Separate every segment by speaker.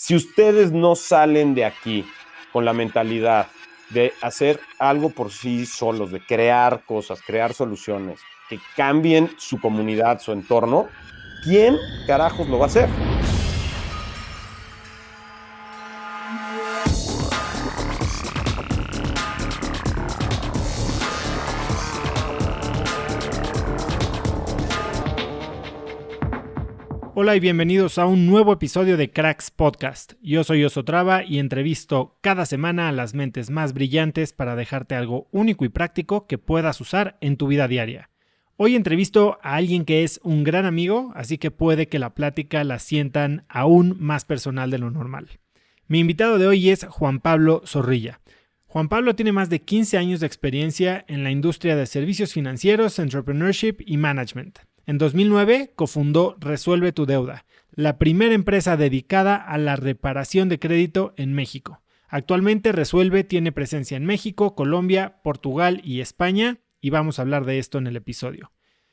Speaker 1: Si ustedes no salen de aquí con la mentalidad de hacer algo por sí solos, de crear cosas, crear soluciones, que cambien su comunidad, su entorno, ¿quién carajos lo va a hacer?
Speaker 2: Hola y bienvenidos a un nuevo episodio de Cracks Podcast. Yo soy Oso Traba y entrevisto cada semana a las mentes más brillantes para dejarte algo único y práctico que puedas usar en tu vida diaria. Hoy entrevisto a alguien que es un gran amigo, así que puede que la plática la sientan aún más personal de lo normal. Mi invitado de hoy es Juan Pablo Zorrilla. Juan Pablo tiene más de 15 años de experiencia en la industria de servicios financieros, entrepreneurship y management. En 2009 cofundó Resuelve tu Deuda, la primera empresa dedicada a la reparación de crédito en México. Actualmente Resuelve tiene presencia en México, Colombia, Portugal y España, y vamos a hablar de esto en el episodio.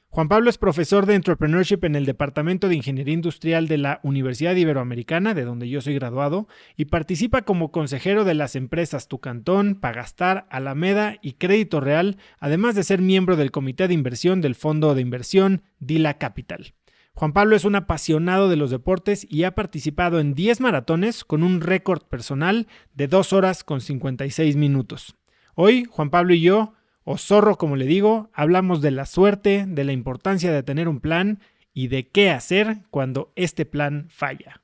Speaker 2: Juan Pablo es profesor de Entrepreneurship en el Departamento de Ingeniería Industrial de la Universidad Iberoamericana, de donde yo soy graduado, y participa como consejero de las empresas Tucantón, Pagastar, Alameda y Crédito Real, además de ser miembro del comité de inversión del fondo de inversión Dila Capital. Juan Pablo es un apasionado de los deportes y ha participado en 10 maratones con un récord personal de 2 horas con 56 minutos. Hoy, Juan Pablo y yo, o Zorro como le digo, hablamos de la suerte, de la importancia de tener un plan y de qué hacer cuando este plan falla.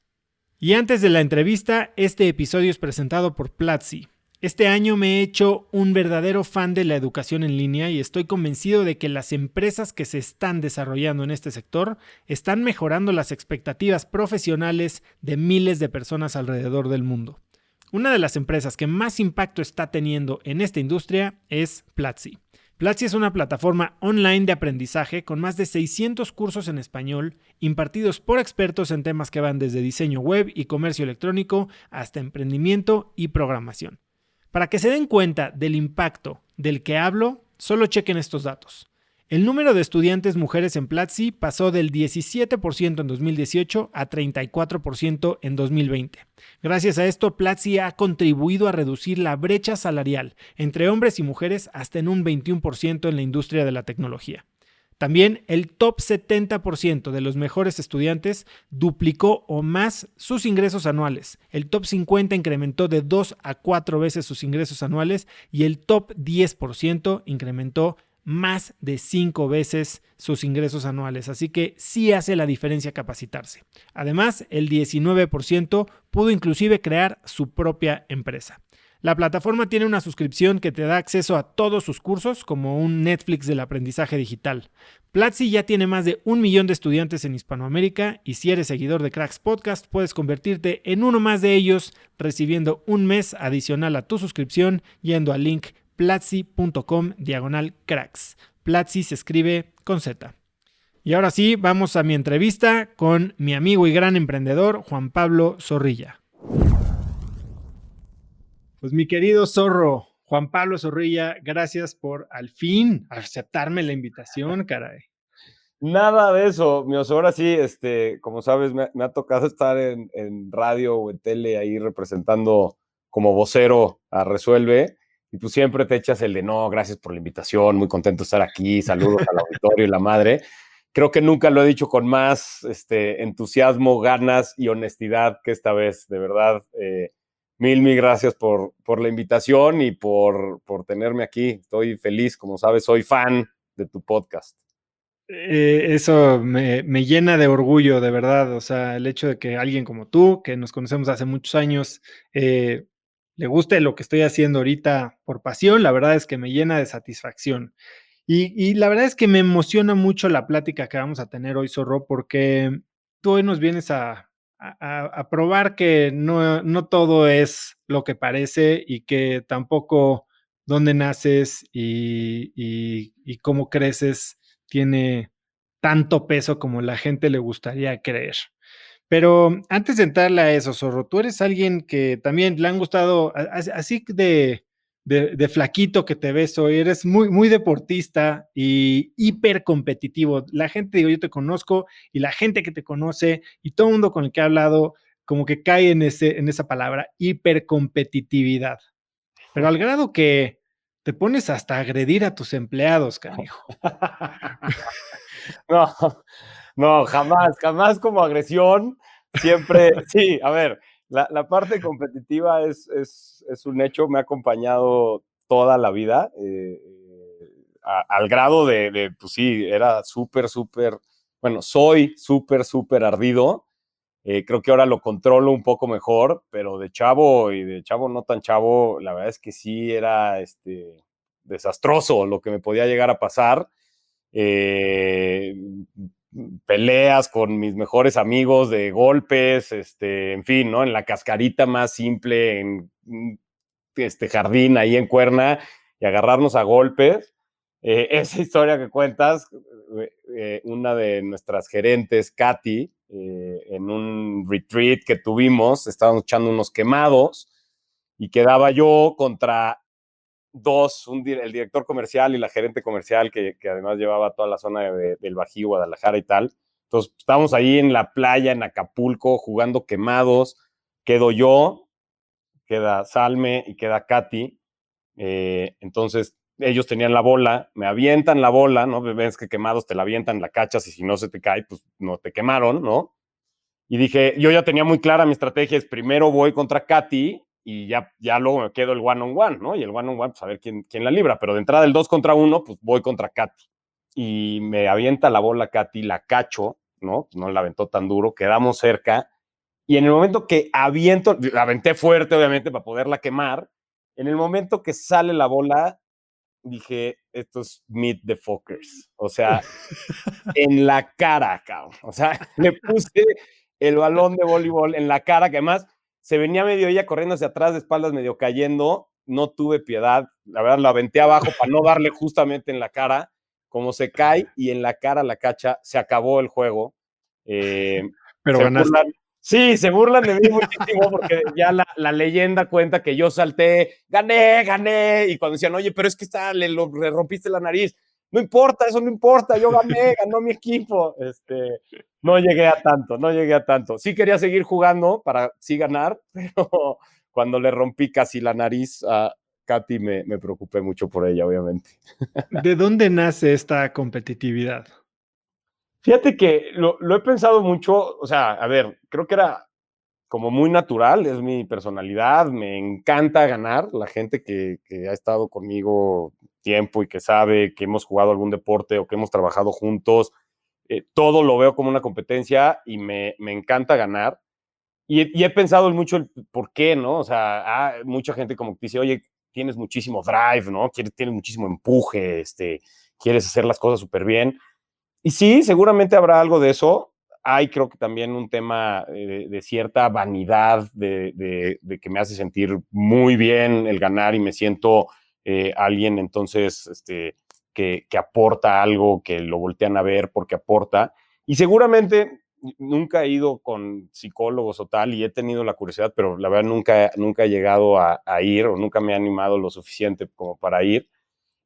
Speaker 2: Y antes de la entrevista, este episodio es presentado por Platzi. Este año me he hecho un verdadero fan de la educación en línea y estoy convencido de que las empresas que se están desarrollando en este sector están mejorando las expectativas profesionales de miles de personas alrededor del mundo. Una de las empresas que más impacto está teniendo en esta industria es Platzi. Platzi es una plataforma online de aprendizaje con más de 600 cursos en español impartidos por expertos en temas que van desde diseño web y comercio electrónico hasta emprendimiento y programación. Para que se den cuenta del impacto del que hablo, solo chequen estos datos. El número de estudiantes mujeres en Platzi pasó del 17% en 2018 a 34% en 2020. Gracias a esto, Platzi ha contribuido a reducir la brecha salarial entre hombres y mujeres hasta en un 21% en la industria de la tecnología. También el top 70% de los mejores estudiantes duplicó o más sus ingresos anuales. El top 50 incrementó de 2 a 4 veces sus ingresos anuales y el top 10% incrementó más de 5 veces sus ingresos anuales, así que sí hace la diferencia capacitarse. Además, el 19% pudo inclusive crear su propia empresa. La plataforma tiene una suscripción que te da acceso a todos sus cursos, como un Netflix del aprendizaje digital. Platzi ya tiene más de 1 millón de estudiantes en Hispanoamérica y si eres seguidor de Cracks Podcast, puedes convertirte en uno más de ellos recibiendo un mes adicional a tu suscripción yendo al link platzi.com/cracks. Platzi se escribe con Z. Y ahora sí, vamos a mi entrevista con mi amigo y gran emprendedor, Juan Pablo Zorrilla. Pues mi querido Zorro, Juan Pablo Zorrilla, gracias por al fin aceptarme la invitación, caray.
Speaker 1: Nada de eso, mi oso. Ahora sí, como sabes, me ha tocado estar en radio o en tele ahí representando como vocero a Resuelve. Y pues siempre te echas el de no, gracias por la invitación, muy contento de estar aquí, saludos al auditorio y la madre. Creo que nunca lo he dicho con más entusiasmo, ganas y honestidad que esta vez, de verdad. Mil gracias por la invitación y por tenerme aquí. Estoy feliz, como sabes, soy fan de tu podcast.
Speaker 2: Eso me llena de orgullo, de verdad. O sea, el hecho de que alguien como tú, que nos conocemos hace muchos años, le guste lo que estoy haciendo ahorita por pasión, la verdad es que me llena de satisfacción. Y la verdad es que me emociona mucho la plática que vamos a tener hoy, Zorro, porque tú hoy nos vienes a probar que no todo es lo que parece y que tampoco dónde naces y cómo creces tiene tanto peso como la gente le gustaría creer. Pero antes de entrarle a eso, Zorro, tú eres alguien que también le han gustado, así de flaquito que te ves hoy, eres muy deportista y hiper competitivo. La gente, digo, yo te conozco y la gente que te conoce y todo el mundo con el que he hablado como que cae en esa palabra, hipercompetitividad. Pero al grado que te pones hasta a agredir a tus empleados, canijo.
Speaker 1: No, no, jamás, jamás como agresión. Siempre, sí, a ver, la parte competitiva es un hecho, me ha acompañado toda la vida, al grado pues sí, era súper, súper, bueno, soy súper, súper ardido. Creo que ahora lo controlo un poco mejor, pero de chavo y de chavo no tan chavo, la verdad es que sí era desastroso lo que me podía llegar a pasar. Eh, Peleas con mis mejores amigos de golpes, en fin, ¿no? En la cascarita más simple, en este jardín ahí en Cuerna, y agarrarnos a golpes. Esa historia que cuentas, una de nuestras gerentes, Katy, en un retreat que tuvimos, estábamos echando unos quemados y quedaba yo contra dos, el director comercial y la gerente comercial, que además llevaba toda la zona del Bajío, Guadalajara y tal. Entonces, estábamos ahí en la playa, en Acapulco, jugando quemados. Quedo yo, queda Salme y queda Katy. Entonces, ellos tenían la bola, me avientan la bola, ¿no? Ves que quemados te la avientan, la cachas y si no se te cae, pues no te quemaron, ¿no? Y dije, yo ya tenía muy clara mi estrategia, es primero voy contra Katy y ya luego me quedo el one-on-one, ¿no? Y el one-on-one, pues a ver quién la libra, pero de entrada el 2 contra 1, pues voy contra Katy. Y me avienta la bola Katy, la cacho, ¿no? No la aventó tan duro, quedamos cerca. Y en el momento que aviento, la aventé fuerte, obviamente, para poderla quemar. En el momento que sale la bola, dije, estos meet the fuckers. O sea, en la cara, cabrón. O sea, le puse el balón de voleibol en la cara, que además se venía medio ella corriendo hacia atrás, de espaldas, medio cayendo. No tuve piedad. La verdad, lo aventé abajo para no darle justamente en la cara. Como se cae y en la cara la cacha, se acabó el juego.
Speaker 2: Pero
Speaker 1: Se
Speaker 2: ganaste.
Speaker 1: burlan. Sí, se burlan de mí muchísimo porque ya la leyenda cuenta que yo salté, gané. Y cuando decían, oye, pero es que le rompiste la nariz. No importa, eso no importa, yo gané, ganó mi equipo. No llegué a tanto, no llegué a tanto. Sí quería seguir jugando para sí ganar, pero cuando le rompí casi la nariz a Katy me preocupé mucho por ella, obviamente.
Speaker 2: ¿De dónde nace esta competitividad?
Speaker 1: Fíjate que lo he pensado mucho, o sea, a ver, creo que era como muy natural, es mi personalidad, me encanta ganar, la gente que ha estado conmigo tiempo y que sabe que hemos jugado algún deporte o que hemos trabajado juntos, todo lo veo como una competencia y me encanta ganar. Y he pensado mucho el por qué, ¿no? O sea, mucha gente como que dice, oye, tienes muchísimo drive, ¿no? Tienes muchísimo empuje, quieres hacer las cosas súper bien. Y sí, seguramente habrá algo de eso. Hay creo que también un tema de cierta vanidad, de que me hace sentir muy bien el ganar y me siento alguien entonces que aporta algo, que lo voltean a ver porque aporta. Y seguramente nunca he ido con psicólogos o tal y he tenido la curiosidad, pero la verdad nunca he llegado a ir o nunca me he animado lo suficiente como para ir.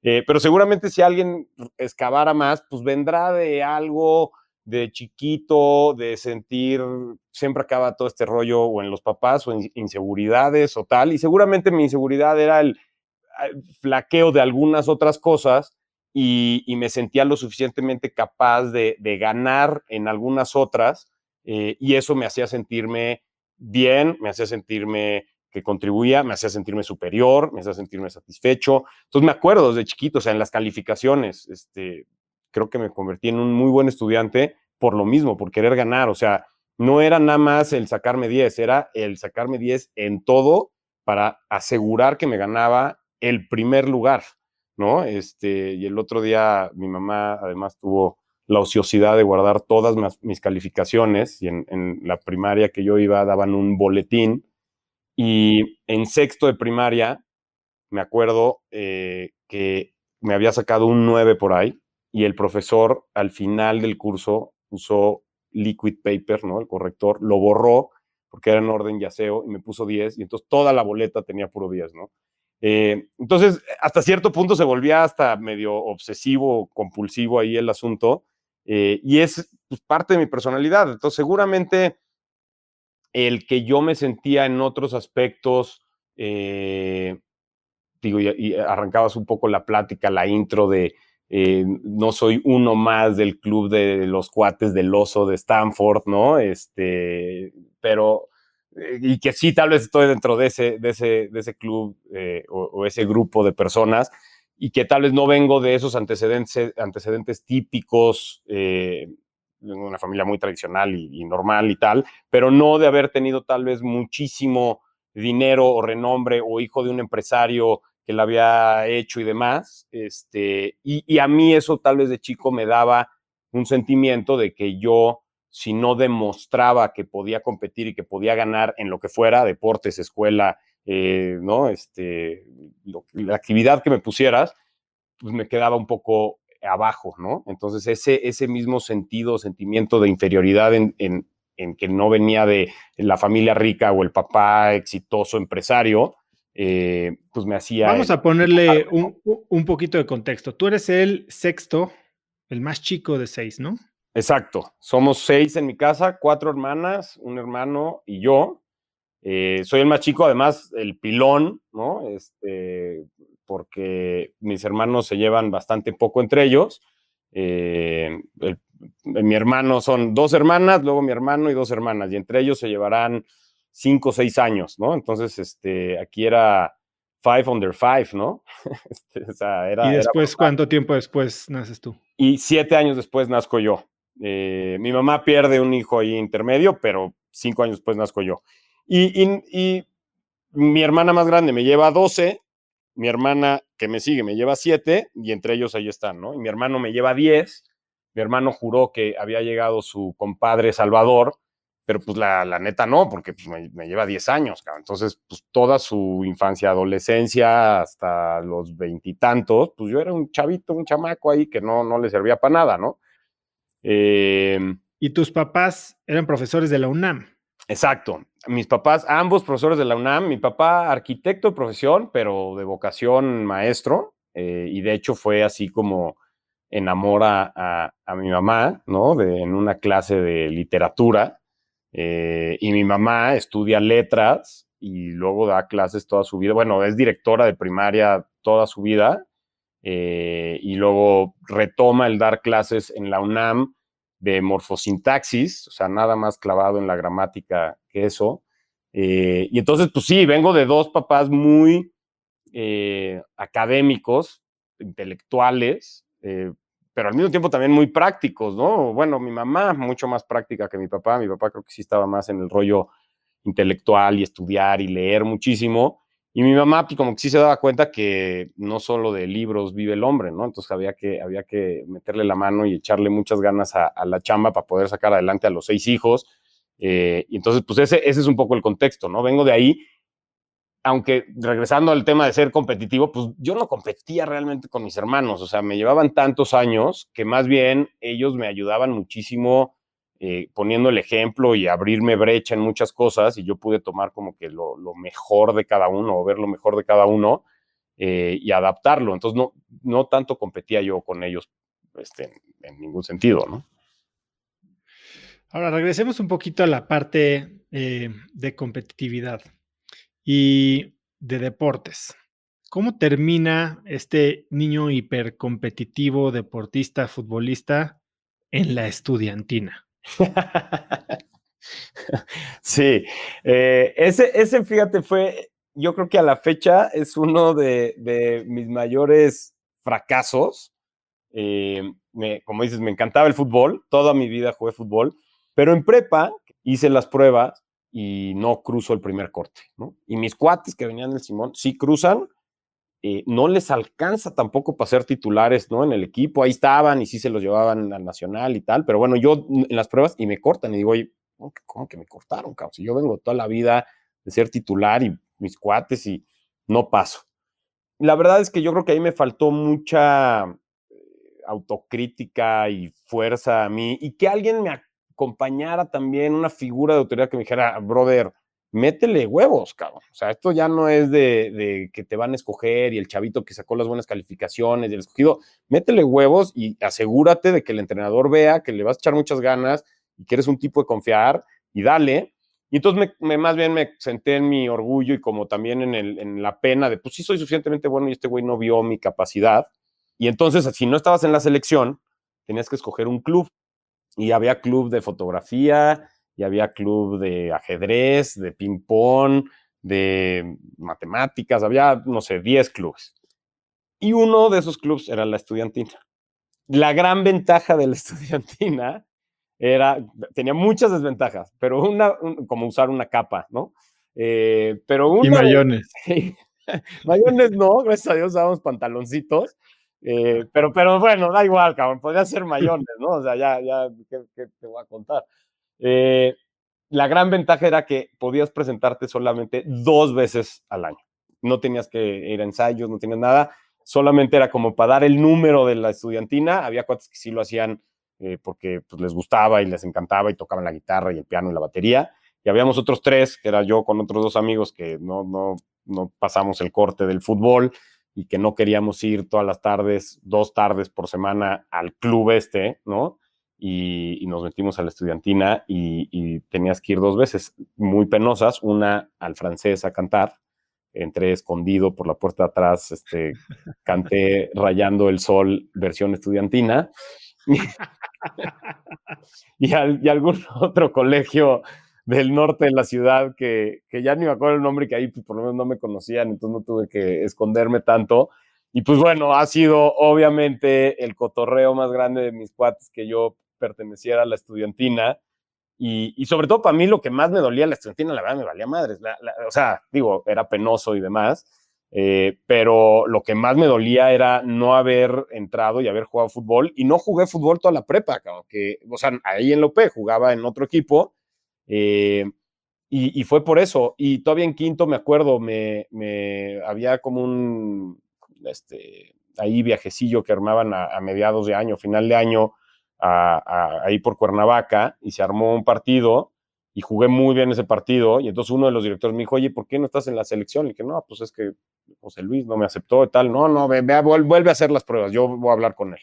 Speaker 1: Pero seguramente si alguien excavara más, pues vendrá de algo de chiquito, de sentir, siempre acaba todo este rollo o en los papás o en inseguridades o tal, y seguramente mi inseguridad era el flaqueo de algunas otras cosas y me sentía lo suficientemente capaz de ganar en algunas otras y eso me hacía sentirme bien, me hacía sentirme que contribuía, me hacía sentirme superior, me hacía sentirme satisfecho. Entonces me acuerdo desde chiquito, o sea, en las calificaciones, creo que me convertí en un muy buen estudiante por lo mismo, por querer ganar, o sea, no era nada más el sacarme 10, era el sacarme 10 en todo para asegurar que me ganaba el primer lugar, ¿no? Y el otro día mi mamá además tuvo la ociosidad de guardar todas mis calificaciones y en la primaria que yo iba daban un boletín y en sexto de primaria me acuerdo que me había sacado un 9 por ahí y el profesor al final del curso usó liquid paper, ¿no? El corrector, lo borró porque era en orden yaceo y me puso 10 y entonces toda la boleta tenía puro 10, ¿no? Entonces, hasta cierto punto se volvía hasta medio obsesivo, compulsivo ahí el asunto y es pues, parte de mi personalidad. Entonces, seguramente el que yo me sentía en otros aspectos, digo, y arrancabas un poco la plática, la intro de no soy uno más del club de los cuates del oso de Stanford, ¿no? Pero, y que sí, tal vez estoy dentro de ese club o ese grupo de personas, y que tal vez no vengo de esos antecedentes típicos, vengo de una familia muy tradicional y normal y tal, pero no de haber tenido tal vez muchísimo dinero o renombre o hijo de un empresario que la había hecho y demás. Y a mí eso tal vez de chico me daba un sentimiento de que yo, si no demostraba que podía competir y que podía ganar en lo que fuera, deportes, escuela, ¿no? La actividad que me pusieras, pues me quedaba un poco abajo, ¿no? Entonces ese mismo sentimiento de inferioridad en que no venía de la familia rica o el papá exitoso empresario, pues me hacía...
Speaker 2: Vamos a ponerle un poquito de contexto. Tú eres el sexto, el más chico de 6, ¿no?
Speaker 1: Exacto, somos 6 en mi casa, 4 hermanas, un hermano y yo. Soy el más chico, además el pilón, ¿no? Porque mis hermanos se llevan bastante poco entre ellos. Mi hermano son 2 hermanas, luego mi hermano y 2 hermanas, y entre ellos se llevarán 5 o 6 años, ¿no? Entonces, aquí era 5 under 5, ¿no? O sea,
Speaker 2: ¿Y
Speaker 1: era
Speaker 2: después,
Speaker 1: brutal.
Speaker 2: cuánto tiempo después naces tú?
Speaker 1: Y 7 años después nazco yo. Mi mamá pierde un hijo ahí intermedio, pero 5 años después nazco yo. Y mi hermana más grande me lleva 12, mi hermana que me sigue me lleva 7, y entre ellos ahí están, ¿no? Y mi hermano me lleva 10. Mi hermano juró que había llegado su compadre Salvador, pero pues la neta no, porque pues, me lleva 10 años, cabrón. Entonces, pues toda su infancia, adolescencia, hasta los veintitantos, pues yo era un chavito, un chamaco ahí que no le servía para nada, ¿no? Eh,
Speaker 2: ¿Y tus papás eran profesores de la UNAM?
Speaker 1: Exacto. Mis papás, ambos profesores de la UNAM, mi papá arquitecto de profesión, pero de vocación maestro, y de hecho fue así como enamora a mi mamá, ¿no? En una clase de literatura, y mi mamá estudia letras y luego da clases toda su vida, bueno, es directora de primaria toda su vida, y luego retoma el dar clases en la UNAM de morfosintaxis, o sea, nada más clavado en la gramática que eso. Y entonces, pues sí, vengo de 2 papás muy académicos, intelectuales, pero al mismo tiempo también muy prácticos, ¿no? Bueno, mi mamá mucho más práctica que mi papá creo que sí estaba más en el rollo intelectual y estudiar y leer muchísimo. Y mi mamá, pues como que sí se daba cuenta que no solo de libros vive el hombre, ¿no? Entonces había que meterle la mano y echarle muchas ganas a la chamba para poder sacar adelante a los 6 hijos. Y entonces, pues ese es un poco el contexto, ¿no? Vengo de ahí, aunque regresando al tema de ser competitivo, pues yo no competía realmente con mis hermanos, o sea, me llevaban tantos años que más bien ellos me ayudaban muchísimo, poniendo el ejemplo y abrirme brecha en muchas cosas, y yo pude tomar como que lo mejor de cada uno o ver lo mejor de cada uno, y adaptarlo. Entonces no tanto competía yo con ellos, en ningún sentido, ¿no?
Speaker 2: Ahora, regresemos un poquito a la parte de competitividad y de deportes. ¿Cómo termina este niño hipercompetitivo, deportista, futbolista en la estudiantina?
Speaker 1: Sí, ese, fíjate, yo creo que a la fecha es uno de mis mayores fracasos. Como dices, me encantaba el fútbol, toda mi vida jugué fútbol, pero en prepa hice las pruebas y no cruzo el primer corte, ¿no? Y mis cuates que venían del Simón sí cruzan, no les alcanza tampoco para ser titulares, ¿no? En el equipo, ahí estaban y sí se los llevaban al nacional y tal, pero bueno, yo en las pruebas y me cortan y digo, oye, ¿cómo que me cortaron, cabrón? Si yo vengo toda la vida de ser titular y mis cuates y no paso. La verdad es que yo creo que ahí me faltó mucha autocrítica y fuerza a mí, y que alguien me acompañara también, una figura de autoridad que me dijera, brother, métele huevos, cabrón. O sea, esto ya no es de que te van a escoger y el chavito que sacó las buenas calificaciones y el escogido, métele huevos y asegúrate de que el entrenador vea que le vas a echar muchas ganas y que eres un tipo de confiar y dale. Y entonces más bien me senté en mi orgullo y como también en la pena de, pues sí soy suficientemente bueno y este güey no vio mi capacidad. Y entonces, si no estabas en la selección, tenías que escoger un club. Y había club de fotografía, y había club de ajedrez, de ping-pong, de matemáticas, había, no sé, 10 clubes. Y uno de esos clubes era la estudiantina. La gran ventaja de la estudiantina tenía muchas desventajas, pero como usar una capa, ¿no? Pero
Speaker 2: Y
Speaker 1: una de,
Speaker 2: mayones.
Speaker 1: sí, mayones no, gracias a Dios usábamos pantaloncitos, pero bueno, da igual, cabrón, podría ser mayones, ¿no? O sea, ya, ¿qué te voy a contar? Eh, la gran ventaja era que podías presentarte solamente 2 veces al año. No tenías que ir a ensayos, no tenías nada, solamente era como para dar el número de la estudiantina. Había cuates que sí lo hacían porque pues, les gustaba y les encantaba y tocaban la guitarra y el piano y la batería. Y habíamos otros 3, que era yo con otros 2 amigos que no pasamos el corte del fútbol y que no queríamos ir todas las tardes, 2 tardes por semana al club ¿no? Y nos metimos a la estudiantina y tenías que ir 2 veces muy penosas, una al francés a cantar, entré escondido por la puerta de atrás, canté Rayando el Sol versión estudiantina y algún otro colegio del norte de la ciudad que ya ni me acuerdo el nombre, que ahí pues, por lo menos no me conocían, entonces no tuve que esconderme tanto. Y pues bueno, ha sido obviamente el cotorreo más grande de mis cuates que yo perteneciera a la estudiantina. Y sobre todo para mí lo que más me dolía la estudiantina, la verdad me valía madres. O sea, digo, era penoso y demás, pero lo que más me dolía era no haber entrado y haber jugado fútbol. Y no jugué fútbol toda la prepa, que, o sea, ahí en Lopé jugaba en otro equipo. Eh, y fue por eso. Y todavía en quinto, me acuerdo, había como ahí viajecillo que armaban a mediados de año, final de año, ahí por Cuernavaca, y se armó un partido y jugué muy bien ese partido. Y entonces uno de los directores me dijo, oye, ¿por qué no estás en la selección? Y dije, no, pues es que José Luis no me aceptó y tal. No, vuelve a hacer las pruebas, yo voy a hablar con él.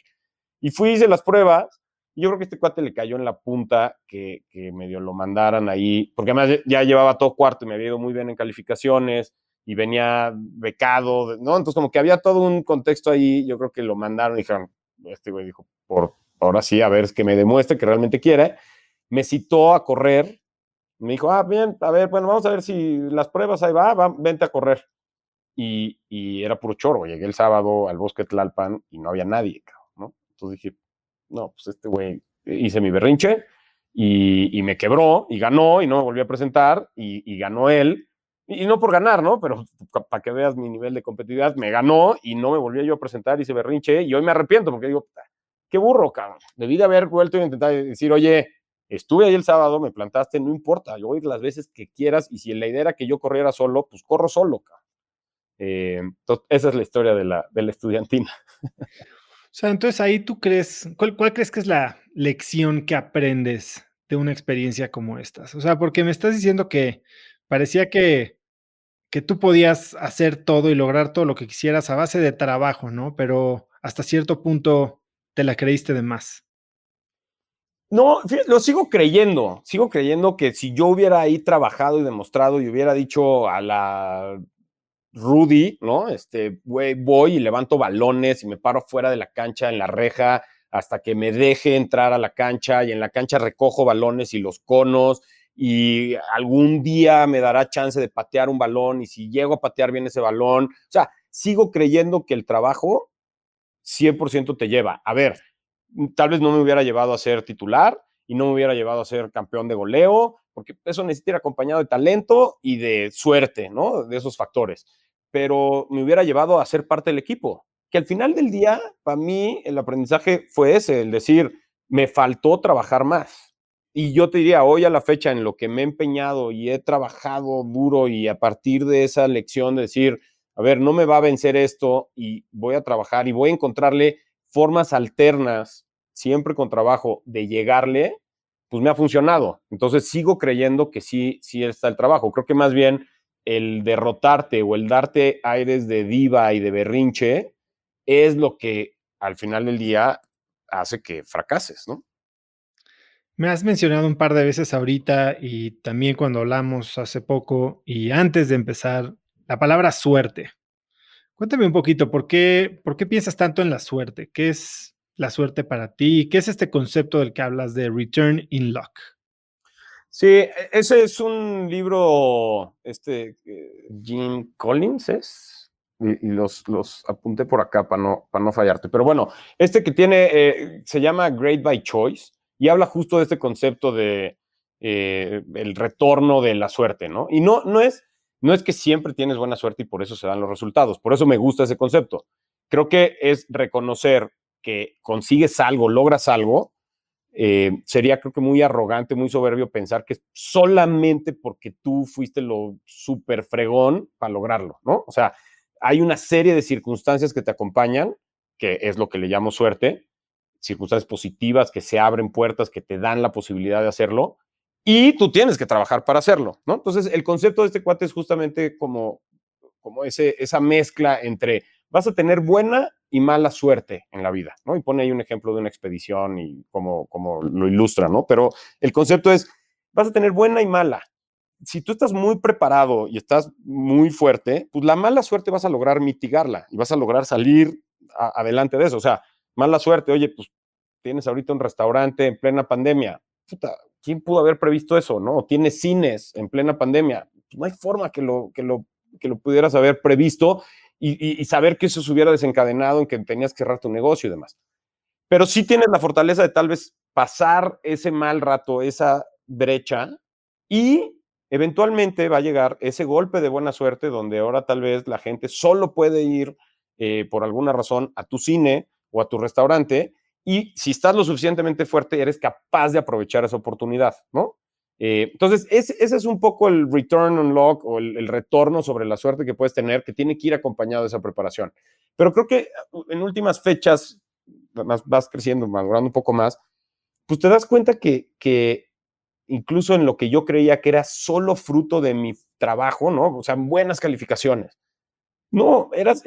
Speaker 1: Y fui, hice las pruebas, y yo creo que este cuate le cayó en la punta que medio lo mandaran ahí, porque además ya llevaba todo cuarto y me había ido muy bien en calificaciones y venía becado, ¿no? Entonces como que había todo un contexto ahí, yo creo que lo mandaron y dijeron, este güey dijo, ahora sí, a ver, es que me demuestre que realmente quiere. Me citó a correr, me dijo, bien, a ver, bueno, vamos a ver si las pruebas ahí vente a correr. Y era puro choro. Llegué el sábado al Bosque Tlalpan y no había nadie, ¿no? Entonces dije, no, pues este güey, hice mi berrinche y me quebró y ganó y no me volví a presentar y ganó él. Y no por ganar, ¿no? Pero para que veas mi nivel de competitividad, me ganó y no me volví yo a presentar, hice berrinche y hoy me arrepiento porque digo, qué burro, cabrón. Debí de haber vuelto a intentar decir, oye, estuve ahí el sábado, me plantaste, no importa, yo voy a ir las veces que quieras y si la idea era que yo corriera solo, pues corro solo, cabrón. Entonces, esa es la historia de la estudiantina.
Speaker 2: O sea, entonces ahí tú crees, ¿cuál crees que es la lección que aprendes de una experiencia como estas? O sea, porque me estás diciendo que parecía que tú podías hacer todo y lograr todo lo que quisieras a base de trabajo, ¿no? Pero hasta cierto punto te la creíste de más.
Speaker 1: No, fíjate, lo sigo creyendo que si yo hubiera ahí trabajado y demostrado y hubiera dicho a la Rudy, ¿no? Güey, voy y levanto balones y me paro fuera de la cancha en la reja hasta que me deje entrar a la cancha y en la cancha recojo balones y los conos y algún día me dará chance de patear un balón y si llego a patear bien ese balón, o sea, sigo creyendo que el trabajo 100% te lleva. A ver, tal vez no me hubiera llevado a ser titular y no me hubiera llevado a ser campeón de goleo, porque eso necesita ir acompañado de talento y de suerte, ¿no? De esos factores. Pero me hubiera llevado a ser parte del equipo. Que al final del día, para mí, el aprendizaje fue ese, el decir, me faltó trabajar más. Y yo te diría, hoy a la fecha, en lo que me he empeñado y he trabajado duro y a partir de esa lección de decir, a ver, no me va a vencer esto y voy a trabajar y voy a encontrarle formas alternas, siempre con trabajo, de llegarle, pues me ha funcionado. Entonces sigo creyendo que sí está el trabajo. Creo que más bien el derrotarte o el darte aires de diva y de berrinche es lo que al final del día hace que fracases, ¿no?
Speaker 2: Me has mencionado un par de veces ahorita y también cuando hablamos hace poco y antes de empezar, la palabra suerte. Cuéntame un poquito, ¿por qué piensas tanto en la suerte? ¿Qué es la suerte para ti? ¿Qué es este concepto del que hablas de return in luck?
Speaker 1: Sí, ese es un libro, Jim Collins es, y los apunté por acá para no fallarte. Pero bueno, este que tiene, se llama Great by Choice y habla justo de este concepto de el retorno de la suerte, ¿no? Y no es que siempre tienes buena suerte y por eso se dan los resultados. Por eso me gusta ese concepto. Creo que es reconocer que consigues algo, logras algo. Sería creo que muy arrogante, muy soberbio pensar que es solamente porque tú fuiste lo súper fregón para lograrlo, ¿no? O sea, hay una serie de circunstancias que te acompañan, que es lo que le llamo suerte, circunstancias positivas que se abren puertas, que te dan la posibilidad de hacerlo, y tú tienes que trabajar para hacerlo, ¿no? Entonces, el concepto de este cuate es justamente como esa mezcla entre vas a tener buena y mala suerte en la vida, ¿no? Y pone ahí un ejemplo de una expedición y como lo ilustra, ¿no? Pero el concepto es, vas a tener buena y mala. Si tú estás muy preparado y estás muy fuerte, pues la mala suerte vas a lograr mitigarla y vas a lograr salir adelante de eso. O sea, mala suerte, oye, pues tienes ahorita un restaurante en plena pandemia. Puta, ¿quién pudo haber previsto eso, no? O tienes cines en plena pandemia. Pues no hay forma que lo pudieras haber previsto y saber que eso se hubiera desencadenado en que tenías que cerrar tu negocio y demás. Pero sí tienes la fortaleza de tal vez pasar ese mal rato, esa brecha, y eventualmente va a llegar ese golpe de buena suerte donde ahora tal vez la gente solo puede ir por alguna razón a tu cine o a tu restaurante, y si estás lo suficientemente fuerte, eres capaz de aprovechar esa oportunidad, ¿no? Entonces, ese es un poco el return on luck o el retorno sobre la suerte que puedes tener, que tiene que ir acompañado de esa preparación. Pero creo que en últimas fechas, vas creciendo, madurando un poco más, pues te das cuenta que incluso en lo que yo creía que era solo fruto de mi trabajo, ¿no? O sea, buenas calificaciones. No, eras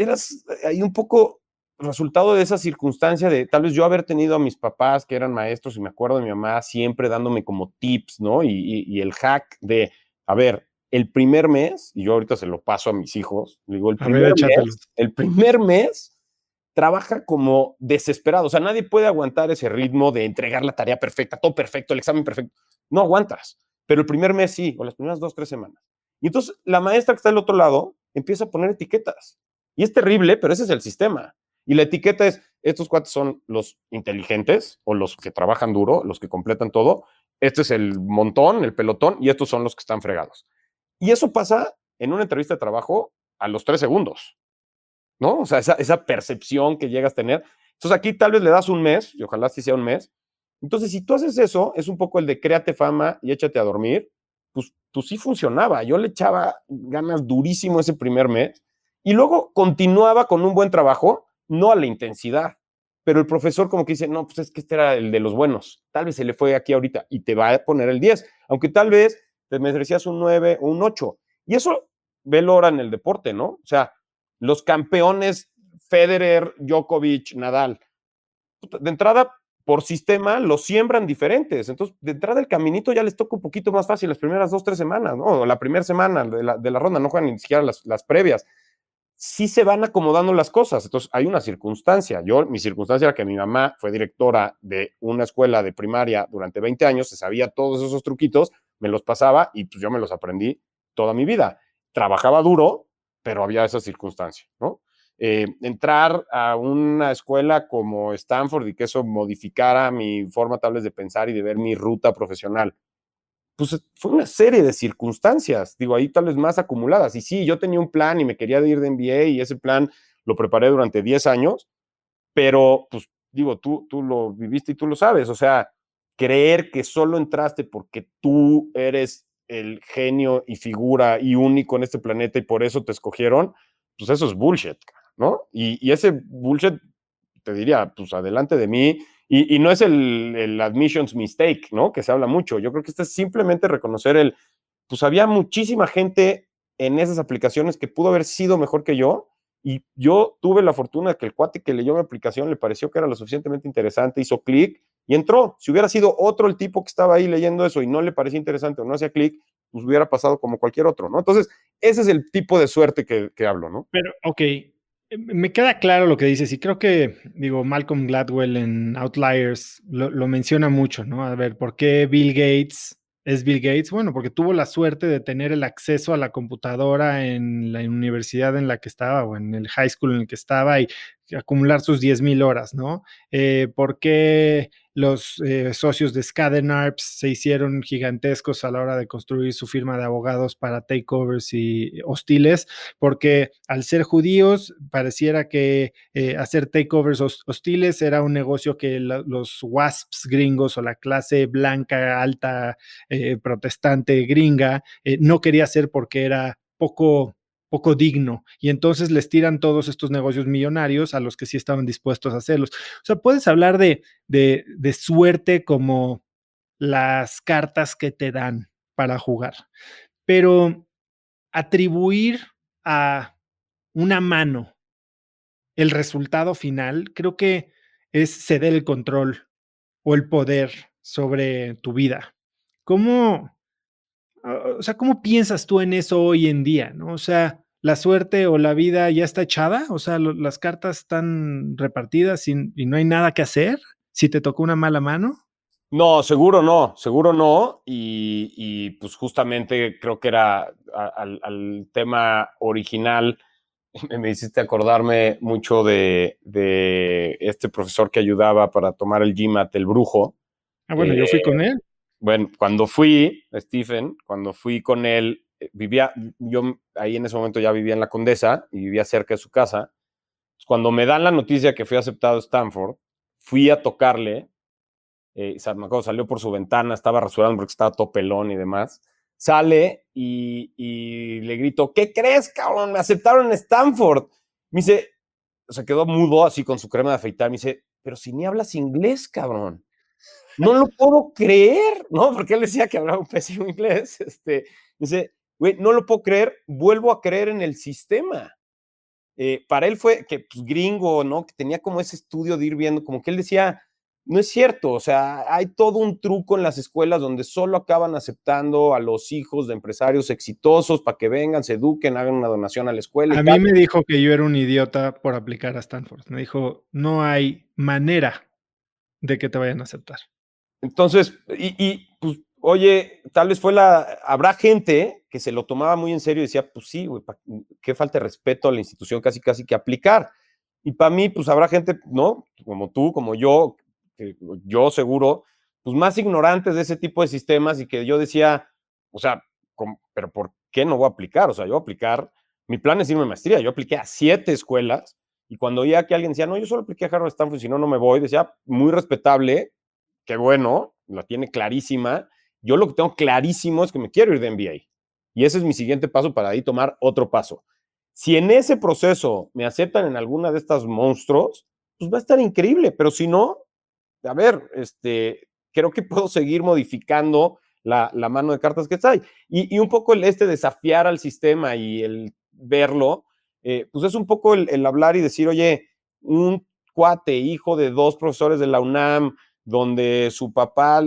Speaker 1: ahí un poco resultado de esa circunstancia de tal vez yo haber tenido a mis papás que eran maestros y me acuerdo de mi mamá siempre dándome como tips, ¿no? Y el hack de, a ver, el primer mes, y yo ahorita se lo paso a mis hijos, digo,
Speaker 2: A ver, échatelo.
Speaker 1: el primer mes trabaja como desesperado. O sea, nadie puede aguantar ese ritmo de entregar la tarea perfecta, todo perfecto, el examen perfecto. No aguantas. Pero el primer mes sí, o las primeras 2, 3 semanas. Y entonces la maestra que está del otro lado empieza a poner etiquetas. Y es terrible, pero ese es el sistema. Y la etiqueta es, estos cuates son los inteligentes o los que trabajan duro, los que completan todo. Este es el montón, el pelotón, y estos son los que están fregados. Y eso pasa en una entrevista de trabajo a los 3 segundos. ¿No? O sea, esa percepción que llegas a tener. Entonces aquí tal vez le das un mes, y ojalá sí sea un mes. Entonces, si tú haces eso, es un poco el de créate fama y échate a dormir, pues sí funcionaba. Yo le echaba ganas durísimo ese primer mes y luego continuaba con un buen trabajo, no a la intensidad. Pero el profesor como que dice, no, pues es que este era el de los buenos. Tal vez se le fue aquí ahorita y te va a poner el 10, aunque tal vez te merecías un 9 o un 8. Y eso velo ahora en el deporte, ¿no? O sea, los campeones Federer, Djokovic, Nadal, de entrada, por sistema, los siembran diferentes. Entonces, de entrada, el caminito ya les toca un poquito más fácil las primeras 2, 3 semanas, ¿no? O la primera semana de la ronda, no juegan ni siquiera las previas. Sí se van acomodando las cosas. Entonces, hay una circunstancia. Mi circunstancia era que mi mamá fue directora de una escuela de primaria durante 20 años, se sabía todos esos truquitos, me los pasaba y pues yo me los aprendí toda mi vida. Trabajaba duro, pero había esa circunstancia, ¿no? Entrar a una escuela como Stanford y que eso modificara mi forma tal vez de pensar y de ver mi ruta profesional, pues fue una serie de circunstancias, digo, ahí tal vez más acumuladas. Y sí, yo tenía un plan y me quería ir de MBA y ese plan lo preparé durante 10 años, pero pues digo, tú lo viviste y tú lo sabes, o sea, creer que solo entraste porque tú eres el genio y figura y único en este planeta y por eso te escogieron, pues eso es bullshit, ¿no? Y ese bullshit, te diría, pues adelante de mí, y no es el admissions mistake, ¿no? Que se habla mucho. Yo creo que este es simplemente reconocer pues había muchísima gente en esas aplicaciones que pudo haber sido mejor que yo, y yo tuve la fortuna de que el cuate que leyó mi aplicación le pareció que era lo suficientemente interesante, hizo clic y entró. Si hubiera sido otro el tipo que estaba ahí leyendo eso y no le parecía interesante o no hacía clic, pues hubiera pasado como cualquier otro, ¿no? Entonces, ese es el tipo de suerte que hablo, ¿no?
Speaker 2: Pero, ok, me queda claro lo que dices y creo que, digo, Malcolm Gladwell en Outliers lo menciona mucho, ¿no? A ver, ¿por qué Bill Gates es Bill Gates? Bueno, porque tuvo la suerte de tener el acceso a la computadora en la universidad en la que estaba o en el high school en el que estaba y acumular sus 10,000 horas, ¿no? ¿Por qué los socios de Skadden Arps se hicieron gigantescos a la hora de construir su firma de abogados para takeovers y hostiles? Porque al ser judíos pareciera que hacer takeovers hostiles era un negocio que los WASPs gringos o la clase blanca alta protestante gringa no quería hacer porque era poco digno, y entonces les tiran todos estos negocios millonarios a los que sí estaban dispuestos a hacerlos. O sea, puedes hablar de suerte como las cartas que te dan para jugar, pero atribuir a una mano el resultado final, creo que es ceder el control o el poder sobre tu vida. ¿Cómo, o sea, cómo piensas tú en eso hoy en día, no? O sea, ¿la suerte o la vida ya está echada? O sea, las cartas están repartidas y no hay nada que hacer si te tocó una mala mano.
Speaker 1: No, seguro no. Y pues justamente creo que era al tema original, me hiciste acordarme mucho de este profesor que ayudaba para tomar el GMAT, el brujo.
Speaker 2: Ah, bueno,
Speaker 1: Eh,
Speaker 2: yo fui con él.
Speaker 1: bueno, cuando fui, Stephen, cuando fui con él, vivía, yo ahí en ese momento ya vivía en la Condesa y vivía cerca de su casa. Cuando me dan la noticia que fui aceptado a Stanford, fui a tocarle. Me acuerdo, salió por su ventana, estaba rasurando porque estaba todo pelón y demás. Sale y le grito, ¿qué crees, cabrón? Me aceptaron en Stanford. Me dice, se quedó mudo así con su crema de afeitar. Me dice, pero si ni hablas inglés, cabrón. No lo puedo creer, ¿no? Porque él decía que hablaba un pésimo inglés. Dice, güey, no lo puedo creer, vuelvo a creer en el sistema. Para él fue que pues, gringo, ¿no? Que tenía como ese estudio de ir viendo, como que él decía, no es cierto, o sea, hay todo un truco en las escuelas donde solo acaban aceptando a los hijos de empresarios exitosos para que vengan, se eduquen, hagan una donación a la escuela y
Speaker 2: A
Speaker 1: tal.
Speaker 2: mí me dijo que yo era un idiota por aplicar a Stanford. Me dijo, no hay manera de que te vayan a aceptar.
Speaker 1: Entonces, pues, oye, tal vez habrá gente que se lo tomaba muy en serio y decía, pues sí, güey, qué falta de respeto a la institución, casi que aplicar. Y para mí, pues habrá gente, ¿no? Como tú, como yo seguro, pues más ignorantes de ese tipo de sistemas y que yo decía, o sea, pero ¿por qué no voy a aplicar? O sea, yo voy a aplicar, mi plan es irme a maestría, yo apliqué a 7 escuelas y cuando oía que alguien decía, no, yo solo apliqué a Harvard Stanford, si no, no me voy, decía, muy respetable, qué bueno, la tiene clarísima. Yo lo que tengo clarísimo es que me quiero ir de MBA. Y ese es mi siguiente paso para ahí tomar otro paso. Si en ese proceso me aceptan en alguna de estas monstruos, pues va a estar increíble, pero si no, a ver, creo que puedo seguir modificando la mano de cartas que está ahí. Y un poco desafiar al sistema y el verlo, pues es un poco el hablar y decir, oye, un cuate, hijo de 2 profesores de la UNAM, donde su papá,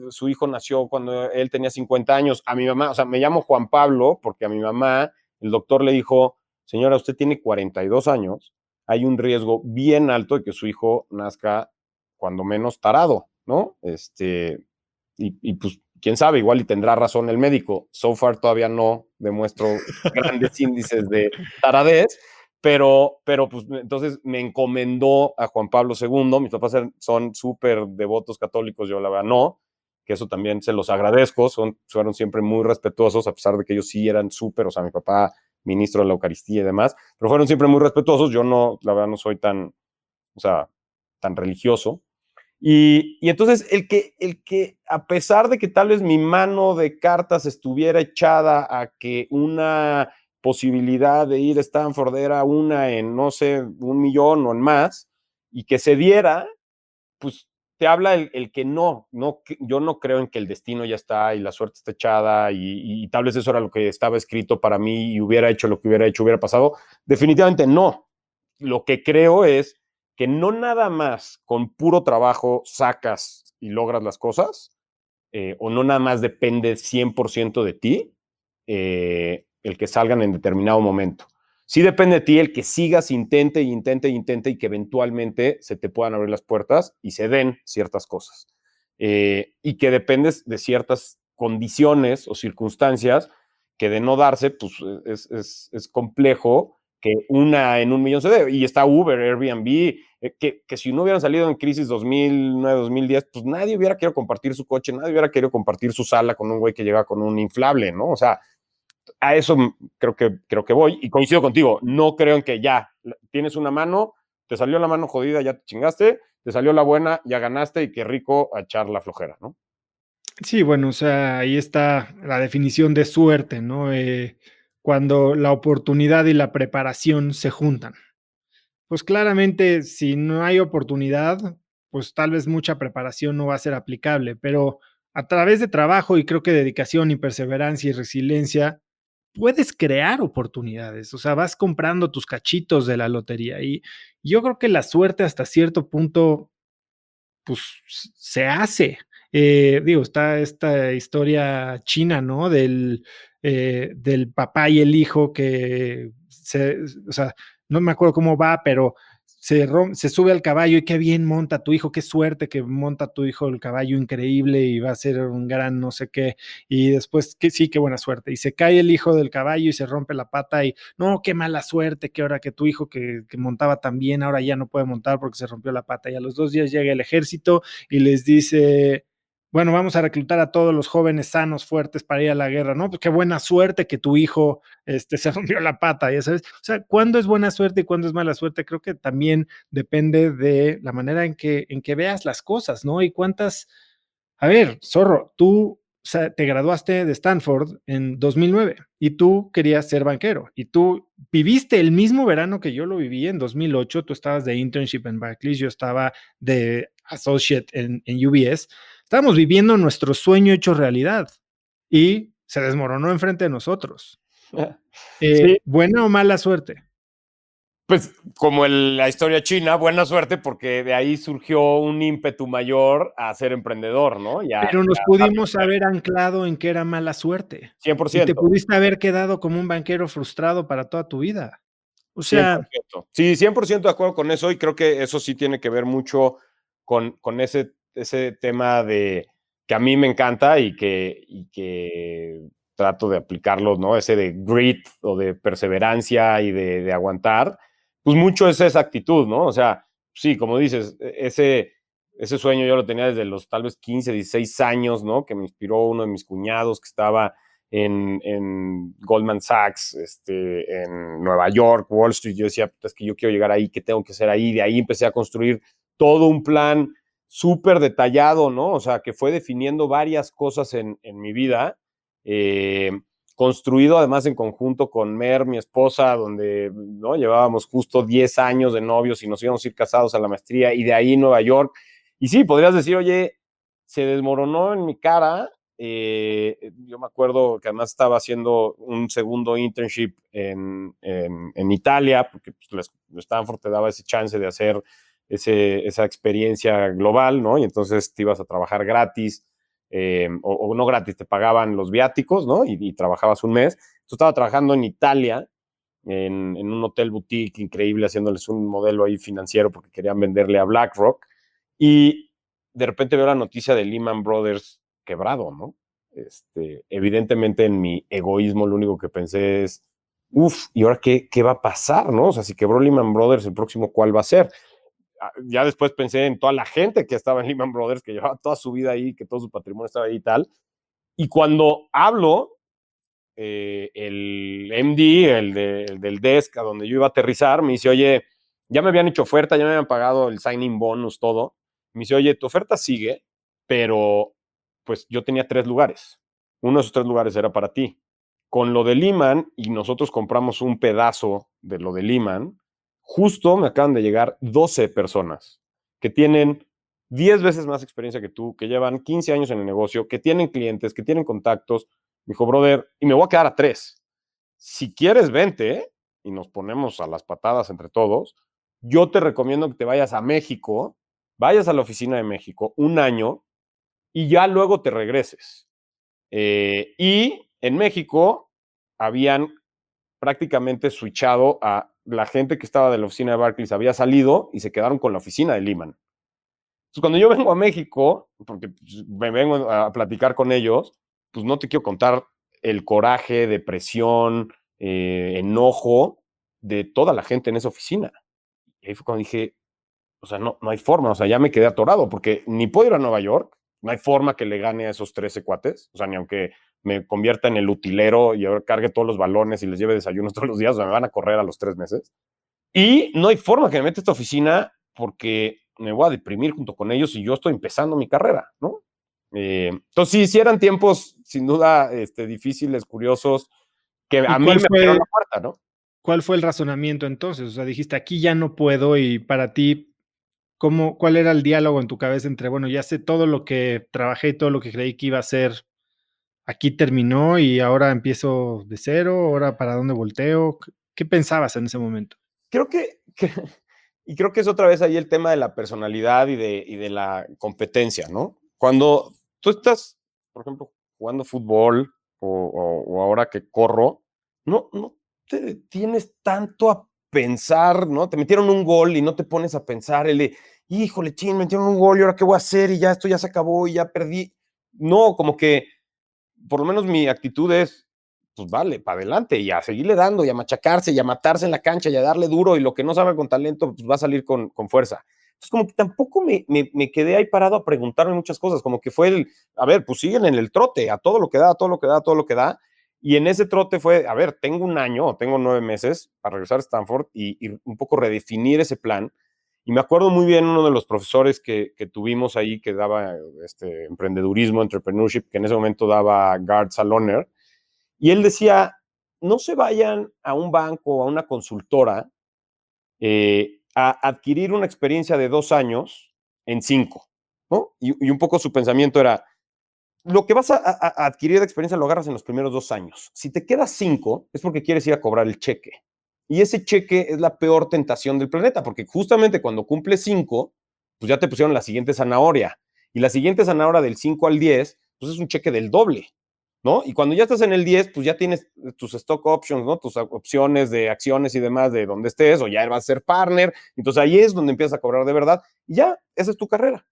Speaker 1: su hijo nació cuando él tenía 50 años, a mi mamá, o sea, me llamo Juan Pablo porque a mi mamá el doctor le dijo, señora, usted tiene 42 años, hay un riesgo bien alto de que su hijo nazca cuando menos tarado, ¿no? Y pues, quién sabe, igual y tendrá razón el médico. So far todavía no demuestro grandes índices de taradez, pero pues entonces me encomendó a Juan Pablo II. Mis papás son súper devotos católicos, yo la verdad no, que eso también se los agradezco, fueron siempre muy respetuosos, a pesar de que ellos sí eran súper, o sea, mi papá, ministro de la Eucaristía y demás, pero fueron siempre muy respetuosos, yo no, la verdad no soy tan, o sea, tan religioso. Y entonces el que, a pesar de que tal vez mi mano de cartas estuviera echada a que una posibilidad de ir a Stanford era una en, no sé, 1,000,000 o en más, y que se diera, pues te habla el que yo no creo en que el destino ya está y la suerte está echada y tal vez eso era lo que estaba escrito para mí y hubiera hecho lo que hubiera hecho, hubiera pasado. Definitivamente no. Lo que creo es que no nada más con puro trabajo sacas y logras las cosas, o no nada más depende 100% de ti, el que salgan en determinado momento. Sí depende de ti el que sigas, intente y que eventualmente se te puedan abrir las puertas y se den ciertas cosas. Y que dependes de ciertas condiciones o circunstancias que de no darse, pues es complejo que una en un millón se dé. Y está Uber, Airbnb, que si no hubieran salido en crisis 2009, 2010, pues nadie hubiera querido compartir su coche, nadie hubiera querido compartir su sala con un güey que llega con un inflable, ¿no? O sea, a eso creo que voy y coincido contigo. No creo en que ya tienes una mano, te salió la mano jodida, ya te chingaste, te salió la buena, ya ganaste y qué rico a echar la flojera, ¿no?
Speaker 2: Sí, bueno, o sea, ahí está la definición de suerte, ¿no? Cuando la oportunidad y la preparación se juntan. Pues claramente, si no hay oportunidad, pues tal vez mucha preparación no va a ser aplicable, pero a través de trabajo y creo que dedicación y perseverancia y resiliencia, puedes crear oportunidades. O sea, vas comprando tus cachitos de la lotería y yo creo que la suerte hasta cierto punto pues se hace. Digo, está esta historia china, ¿no? Del papá y el hijo que o sea, no me acuerdo cómo va, pero se sube al caballo y qué bien monta tu hijo, qué suerte que monta tu hijo el caballo increíble y va a ser un gran no sé qué. Y después, que sí, qué buena suerte. Y se cae el hijo del caballo y se rompe la pata y no, qué mala suerte, que ahora que tu hijo que montaba tan bien, ahora ya no puede montar porque se rompió la pata. Y a los 2 días llega el ejército y les dice, bueno, vamos a reclutar a todos los jóvenes sanos, fuertes para ir a la guerra, ¿no? Pues qué buena suerte que tu hijo se rompió la pata, ya sabes. O sea, ¿cuándo es buena suerte y cuándo es mala suerte? Creo que también depende de la manera en que veas las cosas, ¿no? Y cuántas, a ver, zorro, tú o sea, te graduaste de Stanford en 2009 y tú querías ser banquero y tú viviste el mismo verano que yo lo viví en 2008. Tú estabas de internship en Barclays, yo estaba de associate en UBS. Estábamos viviendo nuestro sueño hecho realidad y se desmoronó enfrente de nosotros.
Speaker 1: Sí,
Speaker 2: ¿Buena o mala suerte?
Speaker 1: pues como la historia china, buena suerte porque de ahí surgió un ímpetu mayor a ser emprendedor, ¿no?
Speaker 2: Pero nos pudimos haber anclado en que era mala suerte y te
Speaker 1: 100%.
Speaker 2: pudiste haber quedado como un banquero frustrado para toda tu vida. O
Speaker 1: cien
Speaker 2: sea,
Speaker 1: por ciento. Sí, 100% de acuerdo con eso y creo que eso sí tiene que ver mucho con ese tema de que a mí me encanta y que trato de aplicarlo, ¿no? Ese de grit o de perseverancia y de aguantar, pues mucho es esa actitud, ¿no? O sea, sí, como dices, ese sueño yo lo tenía desde los tal vez 15, 16 años, ¿no? Que me inspiró uno de mis cuñados que estaba en Goldman Sachs, en Nueva York, Wall Street. Yo decía, es que yo quiero llegar ahí, ¿qué tengo que hacer ahí? De ahí empecé a construir todo un plan súper detallado, ¿no? O sea, que fue definiendo varias cosas en mi vida, eh, construido además en conjunto con Mer, mi esposa, donde ¿no? llevábamos justo 10 años de novios y nos íbamos a ir casados a la maestría y de ahí Nueva York. Y sí, podrías decir, oye, se desmoronó en mi cara. Yo me acuerdo que además estaba haciendo un segundo internship en Italia, porque pues, Stanford te daba ese chance de hacer esa experiencia global, ¿no? Y entonces te ibas a trabajar gratis, o no gratis, te pagaban los viáticos, ¿no? Y trabajabas un mes. Yo estaba trabajando en Italia, en un hotel boutique increíble, haciéndoles un modelo ahí financiero porque querían venderle a BlackRock. Y de repente veo la noticia de Lehman Brothers quebrado, ¿no? Evidentemente en mi egoísmo lo único que pensé es, uff, ¿y ahora qué va a pasar, no? O sea, si quebró Lehman Brothers, el próximo, ¿cuál va a ser? Ya después pensé en toda la gente que estaba en Lehman Brothers, que llevaba toda su vida ahí, que todo su patrimonio estaba ahí y tal. Y cuando hablo, el MD, el del desk a donde yo iba a aterrizar, me dice, oye, ya me habían hecho oferta, ya me habían pagado el signing bonus, todo. Me dice, oye, tu oferta sigue, pero pues yo tenía 3 lugares. Uno de esos 3 lugares era para ti. Con lo de Lehman, y nosotros compramos un pedazo de lo de Lehman, justo me acaban de llegar 12 personas que tienen 10 veces más experiencia que tú, que llevan 15 años en el negocio, que tienen clientes, que tienen contactos. Me dijo, brother, y me voy a quedar a 3. Si quieres, vente y nos ponemos a las patadas entre todos, yo te recomiendo que te vayas a México, vayas a la oficina de México un año y ya luego te regreses. Y en México habían prácticamente switchado a la gente que estaba de la oficina de Barclays, había salido y se quedaron con la oficina de Lehman. Entonces, cuando yo vengo a México, porque pues, me vengo a platicar con ellos, pues no te quiero contar el coraje, depresión, enojo de toda la gente en esa oficina. Y ahí fue cuando dije, o sea, no hay forma, o sea, ya me quedé atorado, porque ni puedo ir a Nueva York, no hay forma que le gane a esos 13 cuates, o sea, ni aunque me convierta en el utilero y ahora cargue todos los balones y les lleve desayunos todos los días, o sea, me van a correr a los 3 meses. Y no hay forma que me meta a esta oficina porque me voy a deprimir junto con ellos y yo estoy empezando mi carrera, ¿no? Entonces, sí eran tiempos sin duda difíciles, curiosos, que
Speaker 2: ¿Y
Speaker 1: a mí me abrieron la puerta, ¿no?
Speaker 2: cuál fue el razonamiento entonces? O sea, dijiste, aquí ya no puedo y para ti, ¿cuál era el diálogo en tu cabeza entre, bueno, ya sé todo lo que trabajé y todo lo que creí que iba a ser, aquí terminó y ahora empiezo de cero, ahora para dónde volteo? ¿Qué pensabas en ese momento?
Speaker 1: Creo y creo que es otra vez ahí el tema de la personalidad y de la competencia, ¿no? Cuando tú estás, por ejemplo, jugando fútbol o ahora que corro, no te detienes tanto a pensar, ¿no? Te metieron un gol y no te pones a pensar, híjole, ching, me metieron un gol y ahora qué voy a hacer y ya esto ya se acabó y ya perdí. No, como que por lo menos mi actitud es, pues vale, para adelante y a seguirle dando y a machacarse y a matarse en la cancha y a darle duro y lo que no salga con talento, pues va a salir con fuerza. Entonces, como que tampoco me quedé ahí parado a preguntarme muchas cosas, como que fue a ver, pues siguen en el trote, a todo lo que da, a todo lo que da, a todo lo que da. Y en ese trote fue, a ver, tengo un año, tengo 9 meses para regresar a Stanford y un poco redefinir ese plan. Y me acuerdo muy bien uno de los profesores que tuvimos ahí que daba emprendedurismo, entrepreneurship, que en ese momento daba Gard Saloner, y él decía, no se vayan a un banco o a una consultora a adquirir una experiencia de 2 años en 5, ¿no? Y un poco su pensamiento era, lo que vas a adquirir de experiencia lo agarras en los primeros 2 años. Si te quedas 5, es porque quieres ir a cobrar el cheque. Y ese cheque es la peor tentación del planeta, porque justamente cuando cumples 5, pues ya te pusieron la siguiente zanahoria. Y la siguiente zanahoria del 5 al 10, pues es un cheque del doble, ¿no? Y cuando ya estás en el 10, pues ya tienes tus stock options, ¿no? Tus opciones de acciones y demás de donde estés, o ya vas a ser partner. Entonces ahí es donde empiezas a cobrar de verdad. Y ya, esa es tu carrera.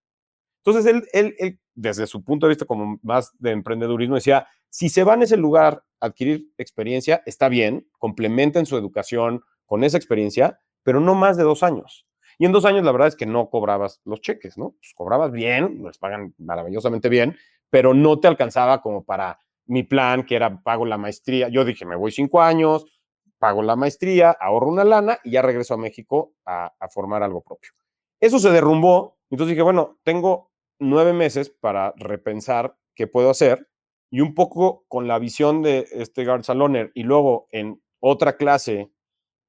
Speaker 1: Entonces, él, desde su punto de vista como más de emprendedurismo, decía, si se van a ese lugar a adquirir experiencia, está bien, complementen su educación con esa experiencia, pero no más de 2 años. Y en 2 años la verdad es que no cobrabas los cheques, ¿no? Pues cobrabas bien, les pagan maravillosamente bien, pero no te alcanzaba como para mi plan, que era pago la maestría. Yo dije, me voy 5 años, pago la maestría, ahorro una lana y ya regreso a México a formar algo propio. Eso se derrumbó, entonces dije, bueno, tengo 9 meses para repensar qué puedo hacer y un poco con la visión de Gard Saloner y luego en otra clase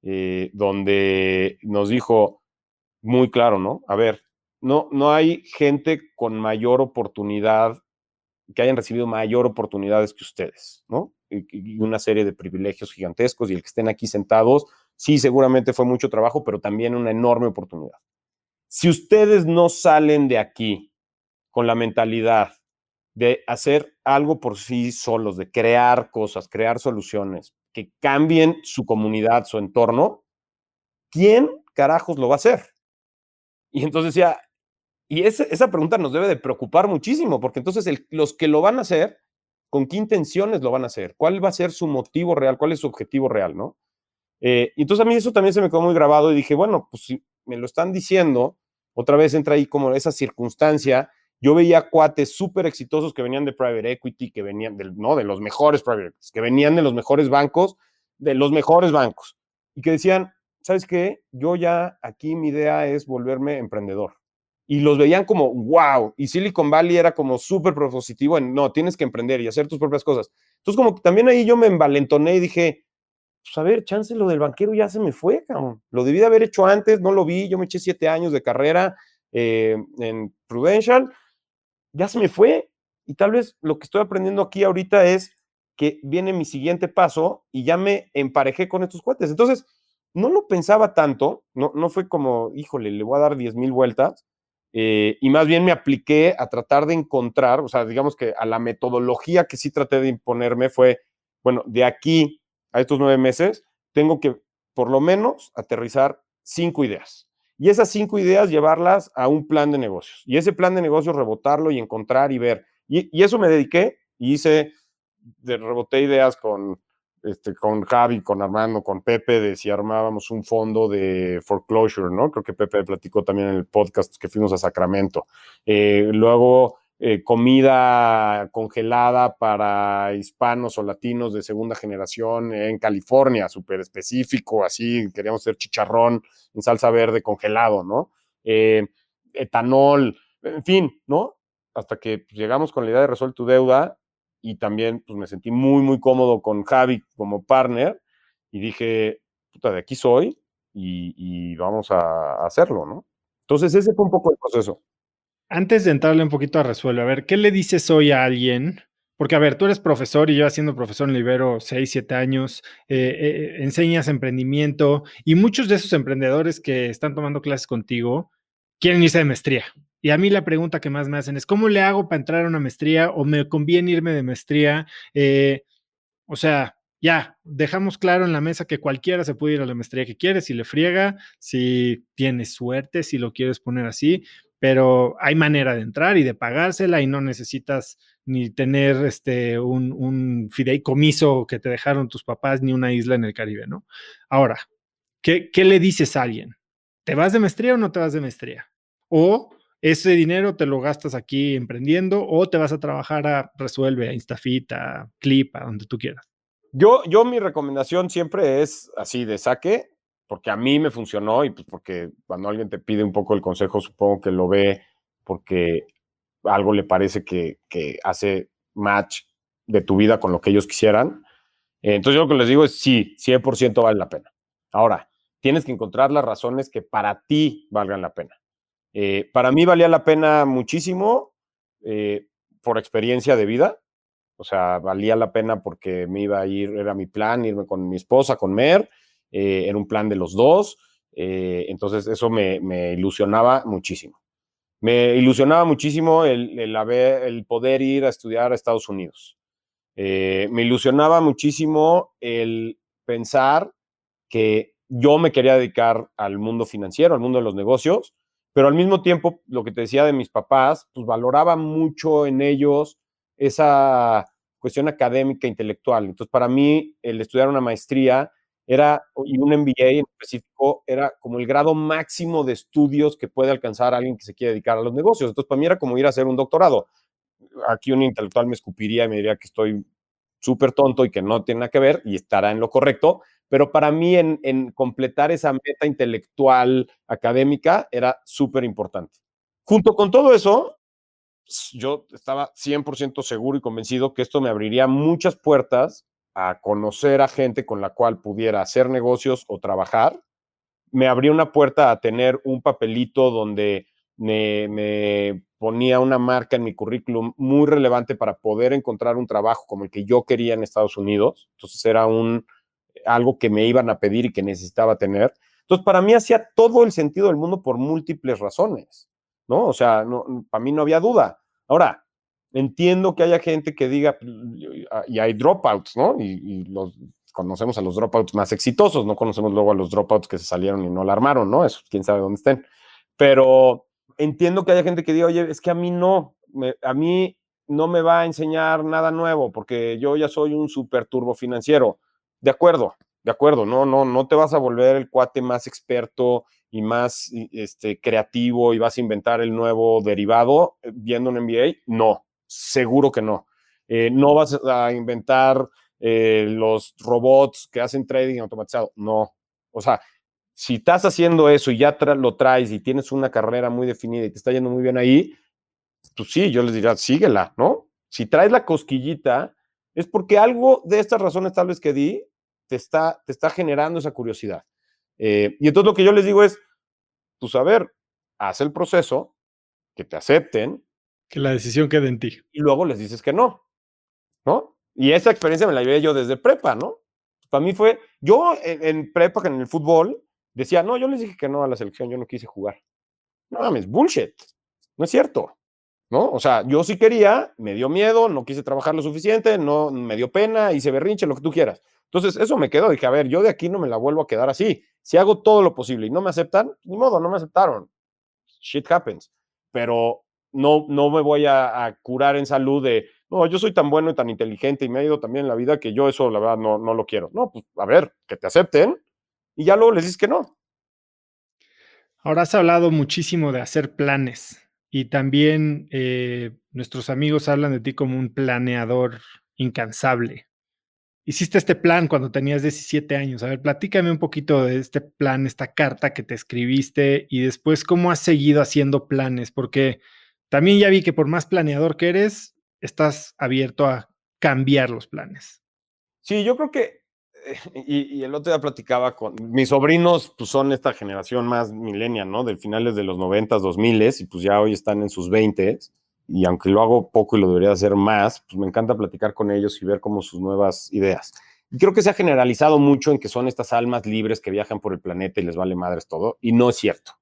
Speaker 1: donde nos dijo muy claro, ¿no? A ver, no hay gente con mayor oportunidad, que hayan recibido mayor oportunidades que ustedes, ¿no? Y una serie de privilegios gigantescos y el que estén aquí sentados, sí, seguramente fue mucho trabajo, pero también una enorme oportunidad. Si ustedes no salen de aquí con la mentalidad de hacer algo por sí solos, de crear cosas, crear soluciones que cambien su comunidad, su entorno, ¿quién carajos lo va a hacer? Y entonces decía, y esa pregunta nos debe de preocupar muchísimo, porque entonces los que lo van a hacer, ¿con qué intenciones lo van a hacer? ¿Cuál va a ser su motivo real? ¿Cuál es su objetivo real? ¿No? Y entonces a mí eso también se me quedó muy grabado y dije, bueno, pues si me lo están diciendo, otra vez entra ahí como esa circunstancia. Yo veía cuates súper exitosos que venían de private equity, que venían no, de los mejores private equities, que venían de los mejores bancos, y que decían, ¿sabes qué? Yo ya aquí mi idea es volverme emprendedor. Y los veían como, wow, y Silicon Valley era como súper propositivo en, no, tienes que emprender y hacer tus propias cosas. Entonces como que también ahí yo me envalentoné y dije, pues a ver, chance lo del banquero ya se me fue, cabrón. Lo debí de haber hecho antes, no lo vi, yo me eché 7 años de carrera en Prudential, ya se me fue. Y tal vez lo que estoy aprendiendo aquí ahorita es que viene mi siguiente paso y ya me emparejé con estos cuates. Entonces, no lo pensaba tanto, no fue como, híjole, le voy a dar 10,000 vueltas, y más bien me apliqué a tratar de encontrar, o sea, digamos que a la metodología que sí traté de imponerme fue, bueno, de aquí a estos 9 meses, tengo que por lo menos aterrizar 5 ideas. Y esas 5 ideas llevarlas a un plan de negocios. Y ese plan de negocios rebotarlo y encontrar y ver. Y eso me dediqué y reboté ideas con Javi, con Armando, con Pepe, de si armábamos un fondo de foreclosure, ¿no? Creo que Pepe platicó también en el podcast que fuimos a Sacramento. Luego, comida congelada para hispanos o latinos de segunda generación en California, súper específico, así, queríamos hacer chicharrón en salsa verde congelado, ¿no? Etanol, en fin, ¿no? Hasta que pues, llegamos con la idea de resolver tu deuda y también pues, me sentí muy, muy cómodo con Javi como partner y dije, puta, de aquí soy y vamos a hacerlo, ¿no? Entonces ese fue un poco el proceso.
Speaker 2: Antes de entrarle un poquito a Resuelve, a ver, ¿qué le dices hoy a alguien? Porque, a ver, tú eres profesor y llevas siendo profesor en Libero 6, 7 años, enseñas emprendimiento y muchos de esos emprendedores que están tomando clases contigo quieren irse de maestría. Y a mí la pregunta que más me hacen es, ¿cómo le hago para entrar a una maestría o me conviene irme de maestría? O sea, ya, dejamos claro en la mesa que cualquiera se puede ir a la maestría que quiere, si le friega, si tienes suerte, si lo quieres poner así, pero hay manera de entrar y de pagársela y no necesitas ni tener un fideicomiso que te dejaron tus papás ni una isla en el Caribe, ¿no? Ahora, ¿qué le dices a alguien? ¿Te vas de maestría o no te vas de maestría? O ese dinero te lo gastas aquí emprendiendo o te vas a trabajar a Resuelve, a Instafit, a Clip, a donde tú quieras.
Speaker 1: Yo mi recomendación siempre es así de saque, porque a mí me funcionó y pues porque cuando alguien te pide un poco el consejo, supongo que lo ve porque algo le parece que hace match de tu vida con lo que ellos quisieran. Entonces yo lo que les digo es sí, 100% vale la pena. Ahora, tienes que encontrar las razones que para ti valgan la pena. Para mí valía la pena muchísimo por experiencia de vida. O sea, valía la pena porque me iba a ir, era mi plan, irme con mi esposa, con Mer, era un plan de los dos, entonces eso me ilusionaba muchísimo. Me ilusionaba muchísimo el poder ir a estudiar a Estados Unidos. Me ilusionaba muchísimo el pensar que yo me quería dedicar al mundo financiero, al mundo de los negocios, pero al mismo tiempo, lo que te decía de mis papás, pues valoraba mucho en ellos esa cuestión académica, intelectual. Entonces, para mí, el estudiar una maestría y un MBA en específico era como el grado máximo de estudios que puede alcanzar alguien que se quiere dedicar a los negocios. Entonces, para mí era como ir a hacer un doctorado. Aquí un intelectual me escupiría y me diría que estoy súper tonto y que no tiene nada que ver y estará en lo correcto, pero para mí en completar esa meta intelectual académica era súper importante. Junto con todo eso, yo estaba 100% seguro y convencido que esto me abriría muchas puertas a conocer a gente con la cual pudiera hacer negocios o trabajar. Me abrió una puerta a tener un papelito donde me ponía una marca en mi currículum muy relevante para poder encontrar un trabajo como el que yo quería en Estados Unidos. Entonces era algo que me iban a pedir y que necesitaba tener. Entonces, para mí hacía todo el sentido del mundo por múltiples razones, ¿no? O sea, para mí no había duda. Ahora, entiendo que haya gente que diga, y hay dropouts, ¿no? Y conocemos a los dropouts más exitosos, no conocemos luego a los dropouts que se salieron y no la armaron, ¿no? Eso, quién sabe dónde estén. Pero entiendo que haya gente que diga, oye, es que a mí a mí no me va a enseñar nada nuevo porque yo ya soy un super turbo financiero. De acuerdo, no te vas a volver el cuate más experto y más creativo y vas a inventar el nuevo derivado viendo un MBA. No, seguro que no. No vas a inventar los robots que hacen trading automatizado. No. O sea, si estás haciendo eso y ya lo traes y tienes una carrera muy definida y te está yendo muy bien ahí, pues sí, yo les diría, síguela, ¿no? Si traes la cosquillita, es porque algo de estas razones tal vez que di te está generando esa curiosidad. Y entonces lo que yo les digo es, pues a ver, haz el proceso, que te acepten,
Speaker 2: Que la decisión quede en ti.
Speaker 1: y luego les dices que no, ¿no? Y esa experiencia me la llevé yo desde prepa, ¿no? para mí fue, yo en prepa, en el fútbol, decía, no, yo les dije que no a la selección, yo no quise jugar. No mames, bullshit, no es cierto, ¿no? O sea, yo sí quería, me dio miedo, no quise trabajar lo suficiente, no, me dio pena, hice berrinche, lo que tú quieras. Entonces, eso me quedó, dije, a ver, yo de aquí no me la vuelvo a quedar así. Si hago todo lo posible y no me aceptan, ni modo, no me aceptaron. Shit happens. Pero no me voy a curar en salud de, no, yo soy tan bueno y tan inteligente y me ha ido también en la vida que yo eso, la verdad, no lo quiero. No, pues a ver, que te acepten y ya luego les dices que no.
Speaker 2: Ahora has hablado muchísimo de hacer planes y también nuestros amigos hablan de ti como un planeador incansable. Hiciste este plan cuando tenías 17 años. A ver, platícame un poquito de este plan, esta carta que te escribiste y después cómo has seguido haciendo planes, porque también ya vi que por más planeador que eres, estás abierto a cambiar los planes.
Speaker 1: Sí, yo creo que, y el otro día platicaba con mis sobrinos, pues son esta generación más millennial, ¿no? Del finales de los 90s, 2000 y pues ya hoy están en sus 20s. Y aunque lo hago poco y lo debería hacer más, pues me encanta platicar con ellos y ver cómo sus nuevas ideas. Y creo que se ha generalizado mucho en que son estas almas libres que viajan por el planeta y les vale madres todo, y no es cierto.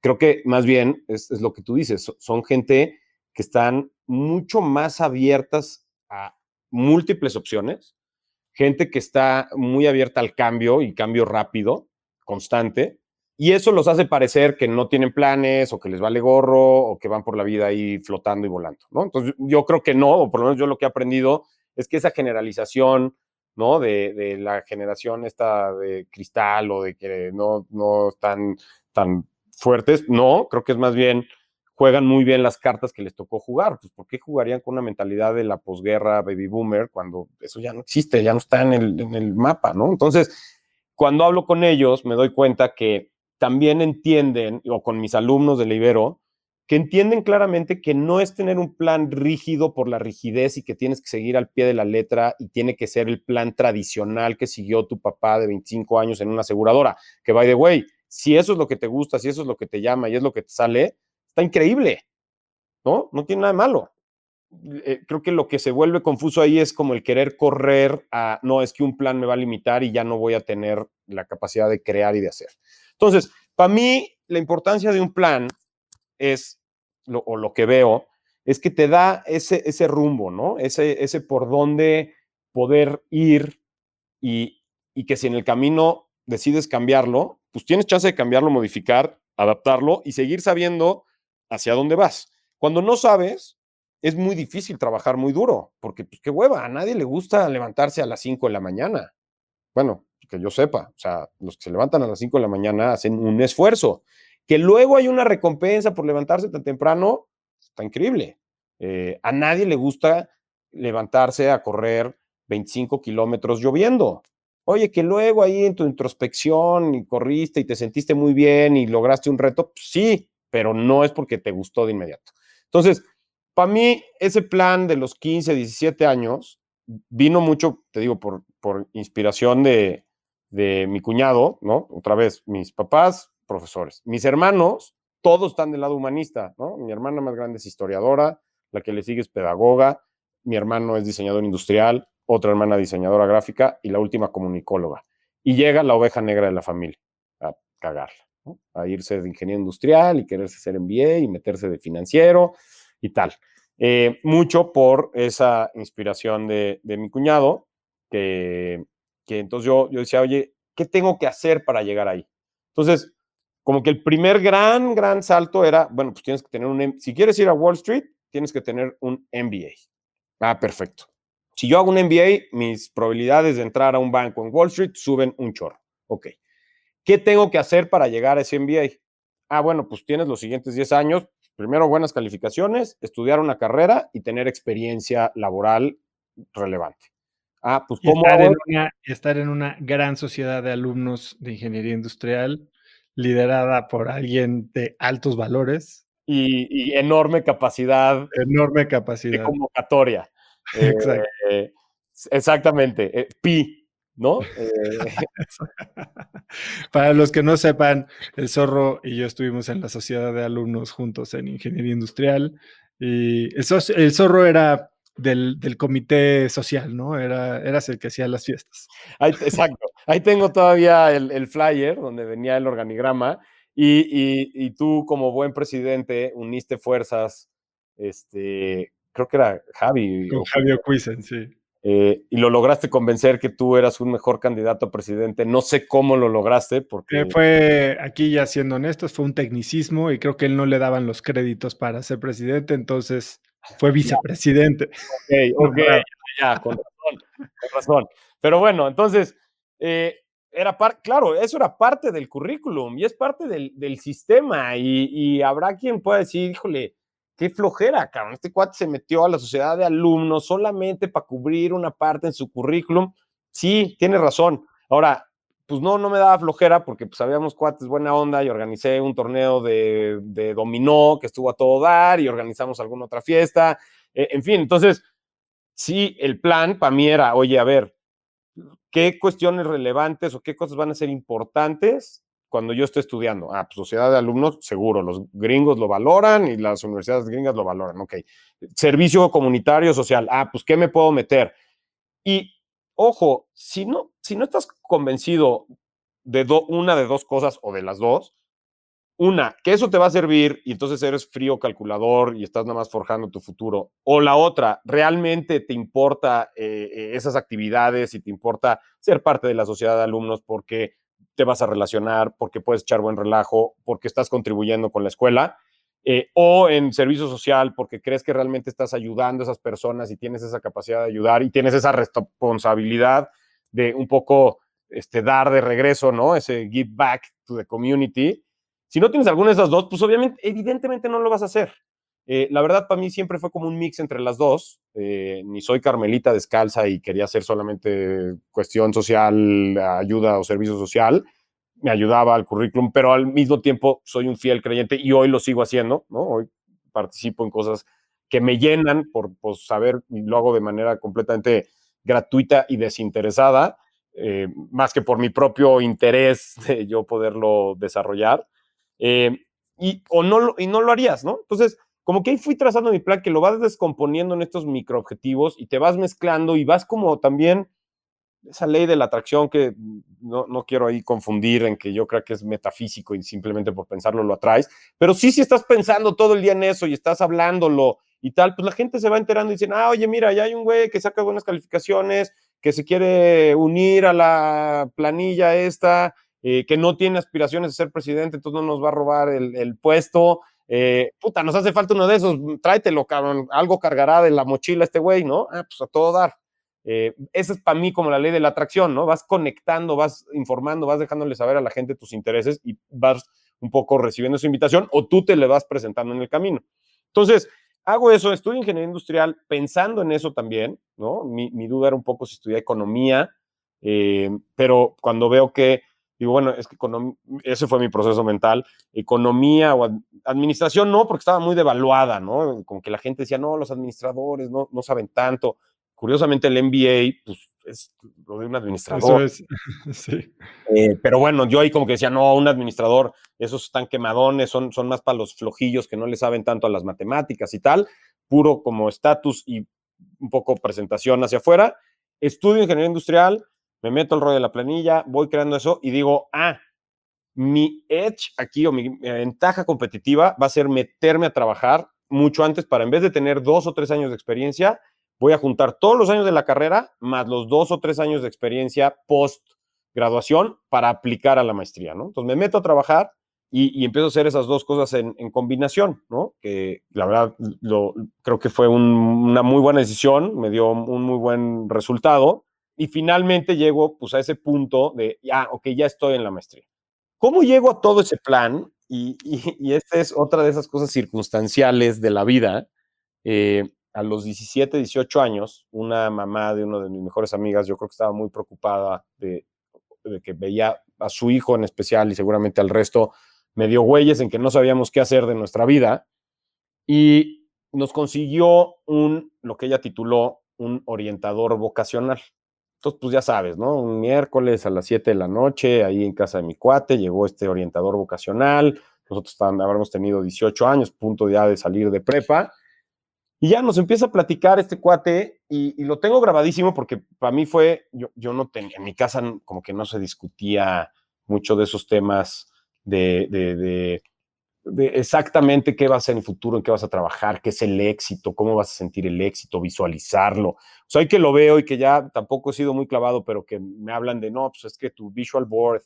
Speaker 1: Creo que más bien es lo que tú dices, son gente que están mucho más abiertas a múltiples opciones, gente que está muy abierta al cambio y cambio rápido, constante, y eso los hace parecer que no tienen planes o que les vale gorro o que van por la vida ahí flotando y volando, ¿no? Entonces yo creo que no, o por lo menos yo lo que he aprendido es que esa generalización, ¿no? De la generación esta de cristal o de que no están tan fuertes, no, creo que es más bien juegan muy bien las cartas que les tocó jugar. Pues, ¿por qué jugarían con una mentalidad de la posguerra baby boomer cuando eso ya no existe, ya no está en el mapa, ¿no? Entonces, cuando hablo con ellos, me doy cuenta que también entienden, o con mis alumnos de la Ibero, que entienden claramente que no es tener un plan rígido por la rigidez y que tienes que seguir al pie de la letra y tiene que ser el plan tradicional que siguió tu papá de 25 años en una aseguradora. Que, by the way, si eso es lo que te gusta, si eso es lo que te llama y es lo que te sale, está increíble, ¿no? No tiene nada de malo. Creo que lo que se vuelve confuso ahí es como el querer correr a, no, es que un plan me va a limitar y ya no voy a tener la capacidad de crear y de hacer. Entonces, para mí, la importancia de un plan es, o lo que veo, es que te da ese rumbo, ¿no? Ese por dónde poder ir y que si en el camino decides cambiarlo, pues tienes chance de cambiarlo, modificar, adaptarlo y seguir sabiendo hacia dónde vas. Cuando no sabes, es muy difícil trabajar muy duro, porque pues qué hueva, a nadie le gusta levantarse a las 5 de la mañana. Bueno, que yo sepa, o sea, los que se levantan a las 5 de la mañana hacen un esfuerzo. Que luego hay una recompensa por levantarse tan temprano, está increíble. A nadie le gusta levantarse a correr 25 kilómetros lloviendo. Oye, que luego ahí en tu introspección y corriste y te sentiste muy bien y lograste un reto, pues sí, pero no es porque te gustó de inmediato. Entonces, para mí, ese plan de los 15, 17 años vino mucho, te digo, por inspiración de mi cuñado, ¿no? Otra vez, mis papás, profesores. Mis hermanos, todos están del lado humanista, ¿no? Mi hermana más grande es historiadora, la que le sigue es pedagoga, mi hermano es diseñador industrial, otra hermana diseñadora gráfica y la última comunicóloga. Y llega la oveja negra de la familia a cagarla, ¿no? A irse de ingeniero industrial y quererse hacer MBA y meterse de financiero y tal. Mucho por esa inspiración de mi cuñado, que entonces yo decía, oye, ¿qué tengo que hacer para llegar ahí? Entonces, como que el primer gran salto era, bueno, pues tienes que tener si quieres ir a Wall Street, tienes que tener un MBA. Ah, perfecto. Si yo hago un MBA, mis probabilidades de entrar a un banco en Wall Street suben un chorro. Ok. ¿Qué tengo que hacer para llegar a ese MBA? Ah, bueno, pues tienes los siguientes 10 años. Primero, buenas calificaciones, estudiar una carrera y tener experiencia laboral relevante. Ah, pues
Speaker 2: Y
Speaker 1: ¿cómo hago?
Speaker 2: estar en una gran sociedad de alumnos de ingeniería industrial, liderada por alguien de altos valores,
Speaker 1: Y enorme capacidad
Speaker 2: enorme
Speaker 1: de
Speaker 2: capacidad.
Speaker 1: convocatoria.
Speaker 2: Exacto.
Speaker 1: Exactamente, pi, ¿no?
Speaker 2: Para los que no sepan, el Zorro y yo estuvimos en la sociedad de alumnos juntos en ingeniería industrial y el Zorro era del comité social, ¿no? Eras el que hacía las fiestas.
Speaker 1: Exacto. Ahí tengo todavía el flyer donde venía el organigrama y tú como buen presidente uniste fuerzas, creo que era Javi,
Speaker 2: Con Javier Cuisen, sí.
Speaker 1: y lo lograste convencer que tú eras un mejor candidato a presidente. No sé cómo lo lograste porque...
Speaker 2: Fue, aquí ya siendo honestos, fue un tecnicismo y creo que él no le daban los créditos para ser presidente, entonces fue vicepresidente.
Speaker 1: Ok, ok,
Speaker 2: Nombrado.
Speaker 1: ya, con razón, con razón. Pero bueno, entonces, claro, eso era parte del currículum y es parte del sistema y habrá quien pueda decir, híjole, qué flojera, cabrón, este cuate se metió a la sociedad de alumnos solamente para cubrir una parte en su currículum. Sí, tiene razón. Ahora, pues no me daba flojera porque pues habíamos cuates buena onda y organicé un torneo de dominó que estuvo a todo dar y organizamos alguna otra fiesta. En fin, entonces, sí, el plan para mí era, oye, a ver, ¿qué cuestiones relevantes o qué cosas van a ser importantes cuando yo estoy estudiando? Ah, pues sociedad de alumnos, seguro, los gringos lo valoran y las universidades gringas lo valoran, ok. Servicio comunitario social, ah, pues ¿qué me puedo meter? Y, ojo, si no estás convencido de una de dos cosas o de las dos, una, que eso te va a servir y entonces eres frío calculador y estás nada más forjando tu futuro. O la otra, realmente te importa esas actividades y te importa ser parte de la sociedad de alumnos porque te vas a relacionar, porque puedes echar buen relajo, porque estás contribuyendo con la escuela. O en servicio social porque crees que realmente estás ayudando a esas personas y tienes esa capacidad de ayudar y tienes esa responsabilidad de un poco dar de regreso, ¿no? Ese give back to the community. Si no tienes alguna de esas dos, pues obviamente, evidentemente no lo vas a hacer. La verdad, para mí siempre fue como un mix entre las dos. Ni soy Carmelita descalza y quería hacer solamente cuestión social, ayuda o servicio social. Me ayudaba al currículum, pero al mismo tiempo soy un fiel creyente y hoy lo sigo haciendo, ¿no? Hoy participo en cosas que me llenan por saber y lo hago de manera completamente gratuita y desinteresada, más que por mi propio interés de yo poderlo desarrollar. Eh, y no lo harías, ¿no? Entonces, como que ahí fui trazando mi plan que lo vas descomponiendo en estos microobjetivos y te vas mezclando y vas como también esa ley de la atracción que no quiero ahí confundir en que yo creo que es metafísico y simplemente por pensarlo lo atraes, pero sí, si estás pensando todo el día en eso y estás hablándolo y tal, pues la gente se va enterando y dicen, oye, mira, ya hay un güey que saca buenas calificaciones, que se quiere unir a la planilla esta, que no tiene aspiraciones de ser presidente, entonces no nos va a robar el puesto. Puta, nos hace falta uno de esos, tráetelo, cabrón, algo cargará de la mochila este güey, ¿no? Pues a todo dar. Esa es para mí como la ley de la atracción, ¿no? Vas conectando, vas informando, vas dejándole saber a la gente tus intereses y vas un poco recibiendo su invitación o tú te le vas presentando en el camino. Entonces, hago eso, estudio ingeniería industrial pensando en eso también, ¿no? Mi duda era un poco si estudié economía, pero cuando veo que, digo, bueno, es que ese fue mi proceso mental, economía o administración no, porque estaba muy devaluada, ¿no? Como que la gente decía, no, los administradores no saben tanto. Curiosamente el MBA, pues es lo de un administrador.
Speaker 2: Eso es, sí.
Speaker 1: Pero bueno, yo ahí como que decía, no, un administrador, esos están quemadones, son más para los flojillos que no le saben tanto a las matemáticas y tal, puro como estatus y un poco presentación hacia afuera. Estudio ingeniería industrial, me meto el rollo de la planilla, voy creando eso y digo, mi edge aquí o mi ventaja competitiva va a ser meterme a trabajar mucho antes para en vez de tener 2 o 3 años de experiencia, voy a juntar todos los años de la carrera más los 2 o 3 años de experiencia post graduación para aplicar a la maestría, ¿no? Entonces me meto a trabajar y empiezo a hacer esas dos cosas en combinación, ¿no? Que la verdad creo que fue una muy buena decisión, me dio un muy buen resultado y finalmente llego pues a ese punto de, ok, ya estoy en la maestría. ¿Cómo llego a todo ese plan? Y esta es otra de esas cosas circunstanciales de la vida. A los 17, 18 años, una mamá de una de mis mejores amigas, yo creo que estaba muy preocupada de que veía a su hijo en especial y seguramente al resto medio güeyes en que no sabíamos qué hacer de nuestra vida y nos consiguió lo que ella tituló un orientador vocacional. Entonces, pues ya sabes, ¿no? Un miércoles a las 7 de la noche, ahí en casa de mi cuate, llegó este orientador vocacional. Nosotros habremos tenido 18 años, punto ya de salir de prepa. Y ya nos empieza a platicar este cuate y lo tengo grabadísimo porque para mí fue, yo no tenía, en mi casa como que no se discutía mucho de esos temas de exactamente qué vas a hacer en el futuro, en qué vas a trabajar, qué es el éxito, cómo vas a sentir el éxito, visualizarlo. O sea, hay que lo veo y que ya tampoco he sido muy clavado, pero que me hablan de, no, pues es que tu visual board,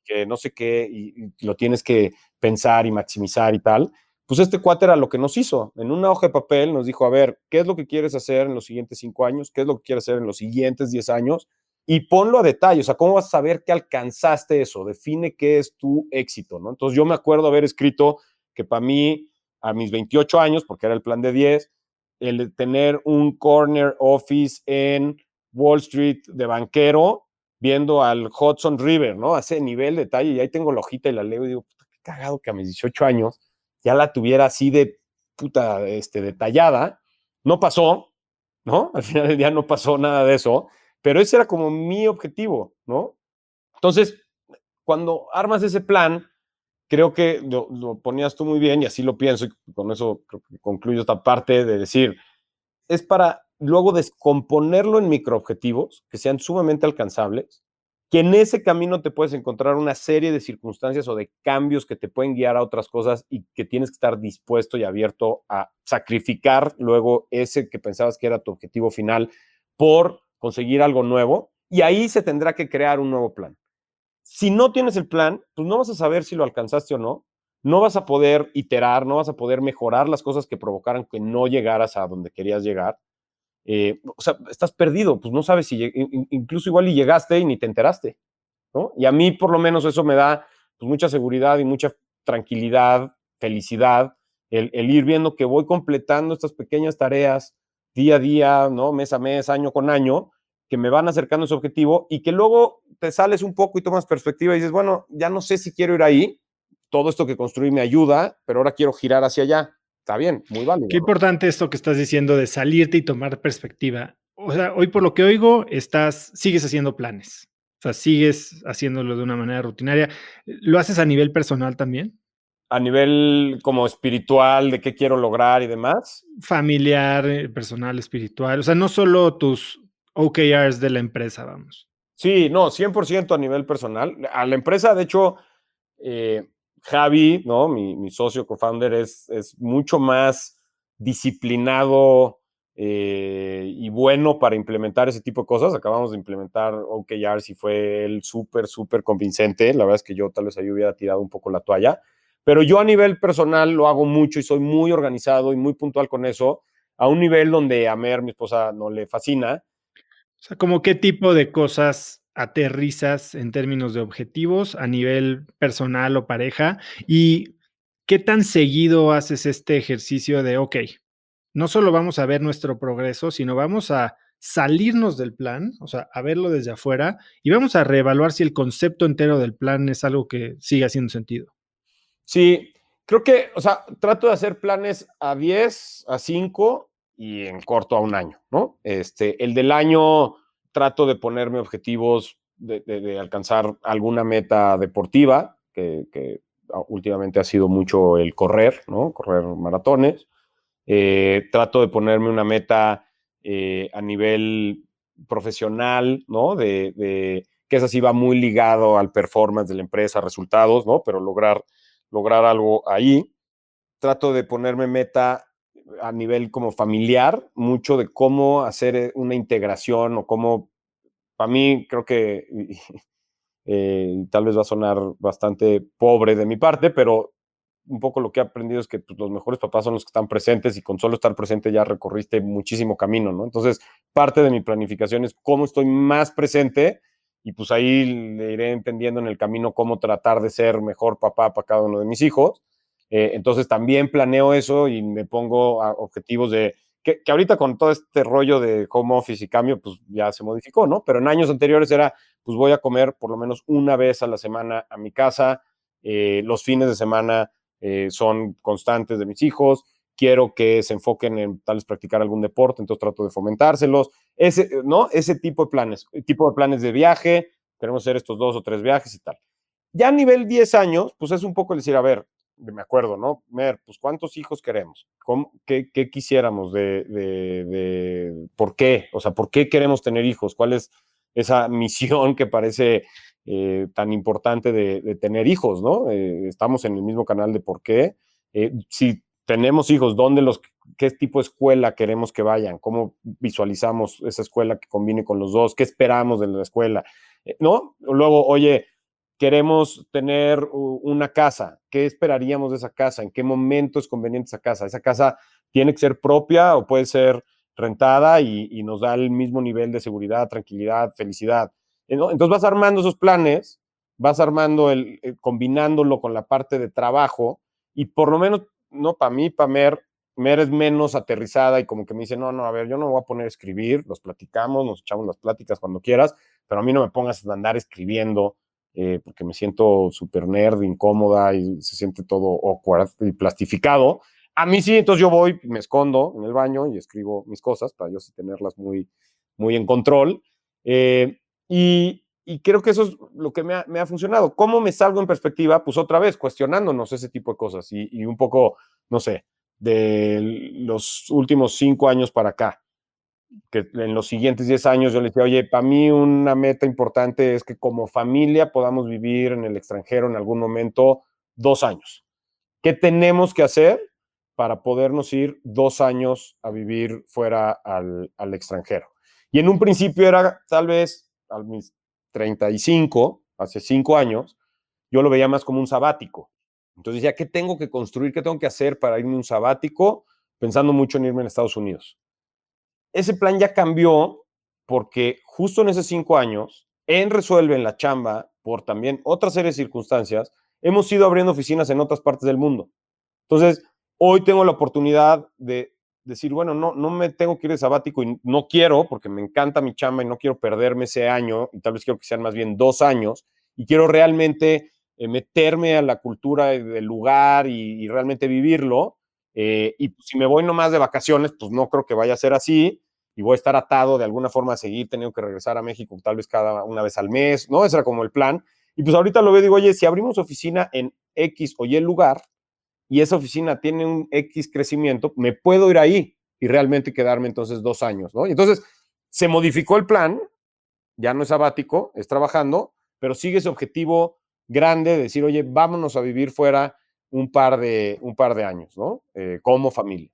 Speaker 1: que no sé qué, y lo tienes que pensar y maximizar y tal. Pues este cuate era lo que nos hizo. En una hoja de papel nos dijo, a ver, ¿qué es lo que quieres hacer en los siguientes 5 años? ¿Qué es lo que quieres hacer en los siguientes 10 años? Y ponlo a detalle, o sea, ¿cómo vas a saber que alcanzaste eso? Define qué es tu éxito, ¿no? Entonces yo me acuerdo haber escrito que para mí, a mis 28 años, porque era el plan de 10, el tener un corner office en Wall Street de banquero, viendo al Hudson River, ¿no? A ese nivel de detalle, y ahí tengo la hojita y la leo y digo, puta, qué cagado que a mis 18 años ya la tuviera así de puta, detallada. No pasó, ¿no? Al final del día no pasó nada de eso, pero ese era como mi objetivo, ¿no? Entonces, cuando armas ese plan, creo que lo ponías tú muy bien y así lo pienso y con eso creo que concluyo esta parte de decir, es para luego descomponerlo en microobjetivos que sean sumamente alcanzables, que en ese camino te puedes encontrar una serie de circunstancias o de cambios que te pueden guiar a otras cosas y que tienes que estar dispuesto y abierto a sacrificar luego ese que pensabas que era tu objetivo final por conseguir algo nuevo y ahí se tendrá que crear un nuevo plan. Si no tienes el plan, pues no vas a saber si lo alcanzaste o no, no vas a poder iterar, no vas a poder mejorar las cosas que provocaran que no llegaras a donde querías llegar. O sea, estás perdido, pues no sabes si incluso igual y llegaste y ni te enteraste, ¿no? Y a mí por lo menos eso me da pues, mucha seguridad y mucha tranquilidad, felicidad, el ir viendo que voy completando estas pequeñas tareas día a día, ¿no? Mes a mes, año con año, que me van acercando a ese objetivo y que luego te sales un poco y tomas perspectiva y dices, bueno, ya no sé si quiero ir ahí, todo esto que construí me ayuda, pero ahora quiero girar hacia allá. Está bien, muy válido,
Speaker 2: Qué
Speaker 1: ¿no?
Speaker 2: importante esto que estás diciendo de salirte y tomar perspectiva. O sea, hoy por lo que oigo, sigues haciendo planes. O sea, sigues haciéndolo de una manera rutinaria. ¿Lo haces a nivel personal también?
Speaker 1: A nivel como espiritual, de qué quiero lograr y demás.
Speaker 2: Familiar, personal, espiritual. O sea, no solo tus OKRs de la empresa, vamos.
Speaker 1: Sí, no, 100% a nivel personal. A la empresa, de hecho, eh, Javi, ¿no? Mi socio, co-founder, es mucho más disciplinado y bueno para implementar ese tipo de cosas. Acabamos de implementar OKRs y fue él súper, súper convincente. La verdad es que yo tal vez ahí hubiera tirado un poco la toalla. Pero yo a nivel personal lo hago mucho y soy muy organizado y muy puntual con eso, a un nivel donde a Mer, mi esposa, no le fascina.
Speaker 2: O sea, ¿como qué tipo de cosas aterrizas en términos de objetivos a nivel personal o pareja? ¿Y qué tan seguido haces este ejercicio de, ok, no solo vamos a ver nuestro progreso, sino vamos a salirnos del plan, o sea, a verlo desde afuera y vamos a reevaluar si el concepto entero del plan es algo que sigue haciendo sentido?
Speaker 1: Sí, creo que, o sea, trato de hacer planes a 10, a 5 y en corto a un año, ¿no? El del año trato de ponerme objetivos de alcanzar alguna meta deportiva, que últimamente ha sido mucho el correr, ¿no? Correr maratones. Trato de ponerme una meta a nivel profesional, ¿no? Que esa sí va muy ligado al performance de la empresa, resultados, ¿no? Pero lograr algo ahí. Trato de ponerme meta a nivel como familiar, mucho de cómo hacer una integración o cómo, para mí creo que tal vez va a sonar bastante pobre de mi parte, pero un poco lo que he aprendido es que pues, los mejores papás son los que están presentes y con solo estar presente ya recorriste muchísimo camino, ¿no? Entonces, parte de mi planificación es cómo estoy más presente y pues ahí le iré entendiendo en el camino cómo tratar de ser mejor papá para cada uno de mis hijos. Entonces, también planeo eso y me pongo objetivos de que ahorita con todo este rollo de home office y cambio, pues ya se modificó, ¿no? Pero en años anteriores era, pues voy a comer por lo menos una vez a la semana a mi casa, los fines de semana son constantes de mis hijos, quiero que se enfoquen en tal vez practicar algún deporte, entonces trato de fomentárselos, ¿no? Ese tipo de planes de viaje, queremos hacer estos 2 o 3 viajes y tal. Ya a nivel 10 años, pues es un poco decir, a ver, me acuerdo, ¿no? Pues ¿cuántos hijos queremos? ¿Qué quisiéramos por qué? O sea, ¿por qué queremos tener hijos? ¿Cuál es esa misión que parece tan importante de tener hijos, ¿no? Estamos en el mismo canal de por qué. Si tenemos hijos, ¿qué tipo de escuela queremos que vayan? ¿Cómo visualizamos esa escuela que combine con los dos? ¿Qué esperamos de la escuela? ¿No? Luego, oye, queremos tener una casa. ¿Qué esperaríamos de esa casa? ¿En qué momento es conveniente esa casa? ¿Esa casa tiene que ser propia o puede ser rentada y nos da el mismo nivel de seguridad, tranquilidad, felicidad? ¿No? Entonces vas armando esos planes, vas armando combinándolo con la parte de trabajo y por lo menos, no, para mí, para Mer es menos aterrizada y como que me dice, no, a ver, yo no me voy a poner a escribir, los platicamos, nos echamos las pláticas cuando quieras, pero a mí no me pongas a andar escribiendo porque me siento súper nerd, incómoda y se siente todo awkward y plastificado. A mí sí, entonces yo voy, me escondo en el baño y escribo mis cosas para yo sí tenerlas muy, muy en control. Y creo que eso es lo que me ha funcionado. ¿Cómo me salgo en perspectiva? Pues otra vez, cuestionándonos ese tipo de cosas y un poco, no sé, de los últimos 5 años para acá, que en los siguientes 10 años yo le decía, oye, para mí una meta importante es que como familia podamos vivir en el extranjero en algún momento 2 años. ¿Qué tenemos que hacer para podernos ir 2 años a vivir fuera al extranjero? Y en un principio era tal vez a mis 35, hace 5 años, yo lo veía más como un sabático. Entonces decía, ¿qué tengo que construir? ¿Qué tengo que hacer para irme un sabático? Pensando mucho en irme a Estados Unidos. Ese plan ya cambió porque justo en esos 5 años, en Resuelve, en la chamba, por también otra serie de circunstancias, hemos ido abriendo oficinas en otras partes del mundo. Entonces, hoy tengo la oportunidad de decir, bueno, no me tengo que ir de sabático y no quiero, porque me encanta mi chamba y no quiero perderme ese año, y tal vez quiero que sean más bien 2 años, y quiero realmente meterme a la cultura del lugar y realmente vivirlo. Y si me voy nomás de vacaciones, pues no creo que vaya a ser así, y voy a estar atado de alguna forma a seguir teniendo que regresar a México tal vez cada una vez al mes, ¿no? Ese era como el plan. Y pues ahorita lo veo y digo, oye, si abrimos oficina en X o Y lugar, y esa oficina tiene un X crecimiento, me puedo ir ahí y realmente quedarme entonces 2 años, ¿no? Y entonces se modificó el plan, ya no es sabático, es trabajando, pero sigue ese objetivo grande de decir, oye, vámonos a vivir fuera un par de años, ¿no? Como familia.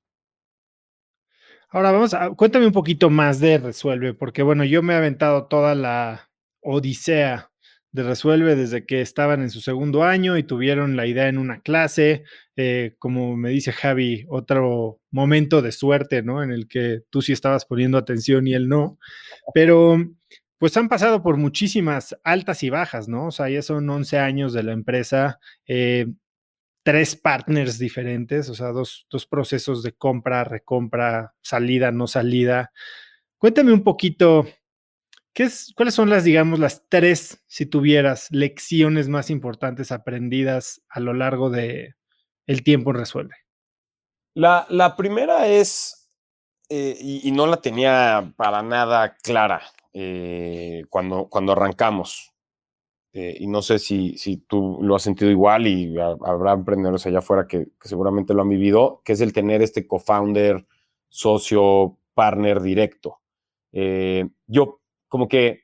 Speaker 2: Ahora cuéntame un poquito más de Resuelve, porque bueno, yo me he aventado toda la odisea de Resuelve desde que estaban en su segundo año y tuvieron la idea en una clase, como me dice Javi, otro momento de suerte, ¿no? En el que tú sí estabas poniendo atención y él no, pero pues han pasado por muchísimas altas y bajas, ¿no? O sea, ya son 11 años de la empresa, 3 partners diferentes, o sea, dos procesos de compra, recompra, salida, no salida. Cuéntame un poquito, ¿cuáles son digamos, las 3, si tuvieras, lecciones más importantes aprendidas a lo largo de el tiempo en Resuelve?
Speaker 1: La primera es, y no la tenía para nada clara cuando arrancamos. Y no sé si tú lo has sentido igual y habrá emprendedores allá afuera que seguramente lo han vivido, que es el tener este co-founder, socio, partner directo. Yo como que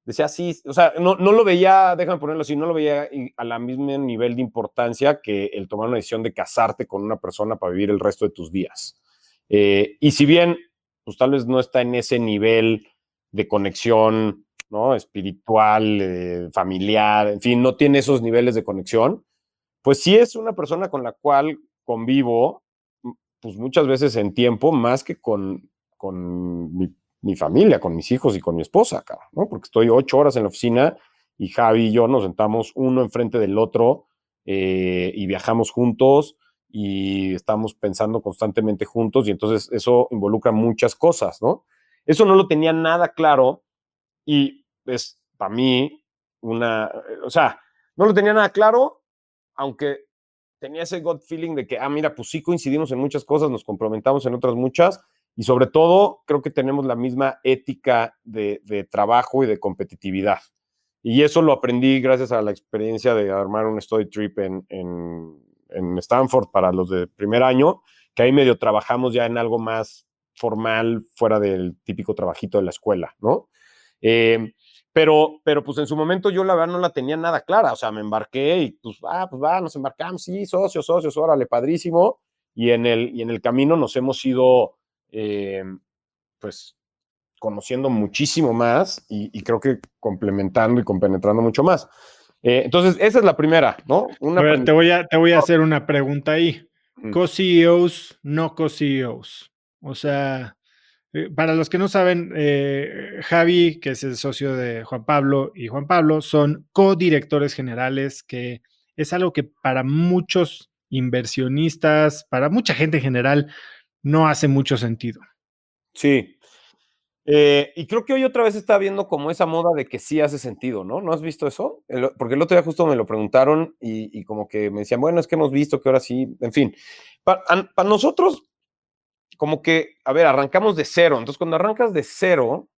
Speaker 1: decía así, o sea, no lo veía, déjame ponerlo así, no lo veía a la misma nivel de importancia que el tomar una decisión de casarte con una persona para vivir el resto de tus días. Y si bien, pues tal vez no está en ese nivel de conexión, ¿no? Espiritual, familiar, en fin, no tiene esos niveles de conexión, pues sí es una persona con la cual convivo, pues muchas veces en tiempo, más que con mi familia, con mis hijos y con mi esposa, ¿no? Porque estoy 8 horas en la oficina y Javi y yo nos sentamos uno enfrente del otro y viajamos juntos y estamos pensando constantemente juntos y entonces eso involucra muchas cosas, ¿no? Eso no lo tenía nada claro y es para mí o sea, no lo tenía nada claro, aunque tenía ese gut feeling de que, mira, pues sí coincidimos en muchas cosas, nos complementamos en otras muchas, y sobre todo creo que tenemos la misma ética de trabajo y de competitividad. Y eso lo aprendí gracias a la experiencia de armar un study trip en en Stanford para los de primer año, que ahí medio trabajamos ya en algo más formal, fuera del típico trabajito de la escuela, ¿no? Pero pues en su momento yo la verdad no la tenía nada clara, o sea, me embarqué y pues va, nos embarcamos, sí, socios, órale, padrísimo, y en el camino nos hemos ido, pues, conociendo muchísimo más y creo que complementando y compenetrando mucho más. Entonces, esa es la primera, ¿no?
Speaker 2: A ver, te voy a hacer una pregunta ahí.
Speaker 1: Mm.
Speaker 2: Co-CEOs, no co-CEOs. O sea, para los que no saben, Javi, que es el socio de Juan Pablo, y Juan Pablo son codirectores generales, que es algo que para muchos inversionistas, para mucha gente en general, no hace mucho sentido.
Speaker 1: Sí. Y creo que hoy otra vez está viendo como esa moda de que sí hace sentido, ¿no? ¿No has visto eso? Porque el otro día justo me lo preguntaron y como que me decían, bueno, es que hemos visto que ahora sí, en fin. Para nosotros, como que, a ver, arrancamos de cero. Entonces, cuando arrancas de cero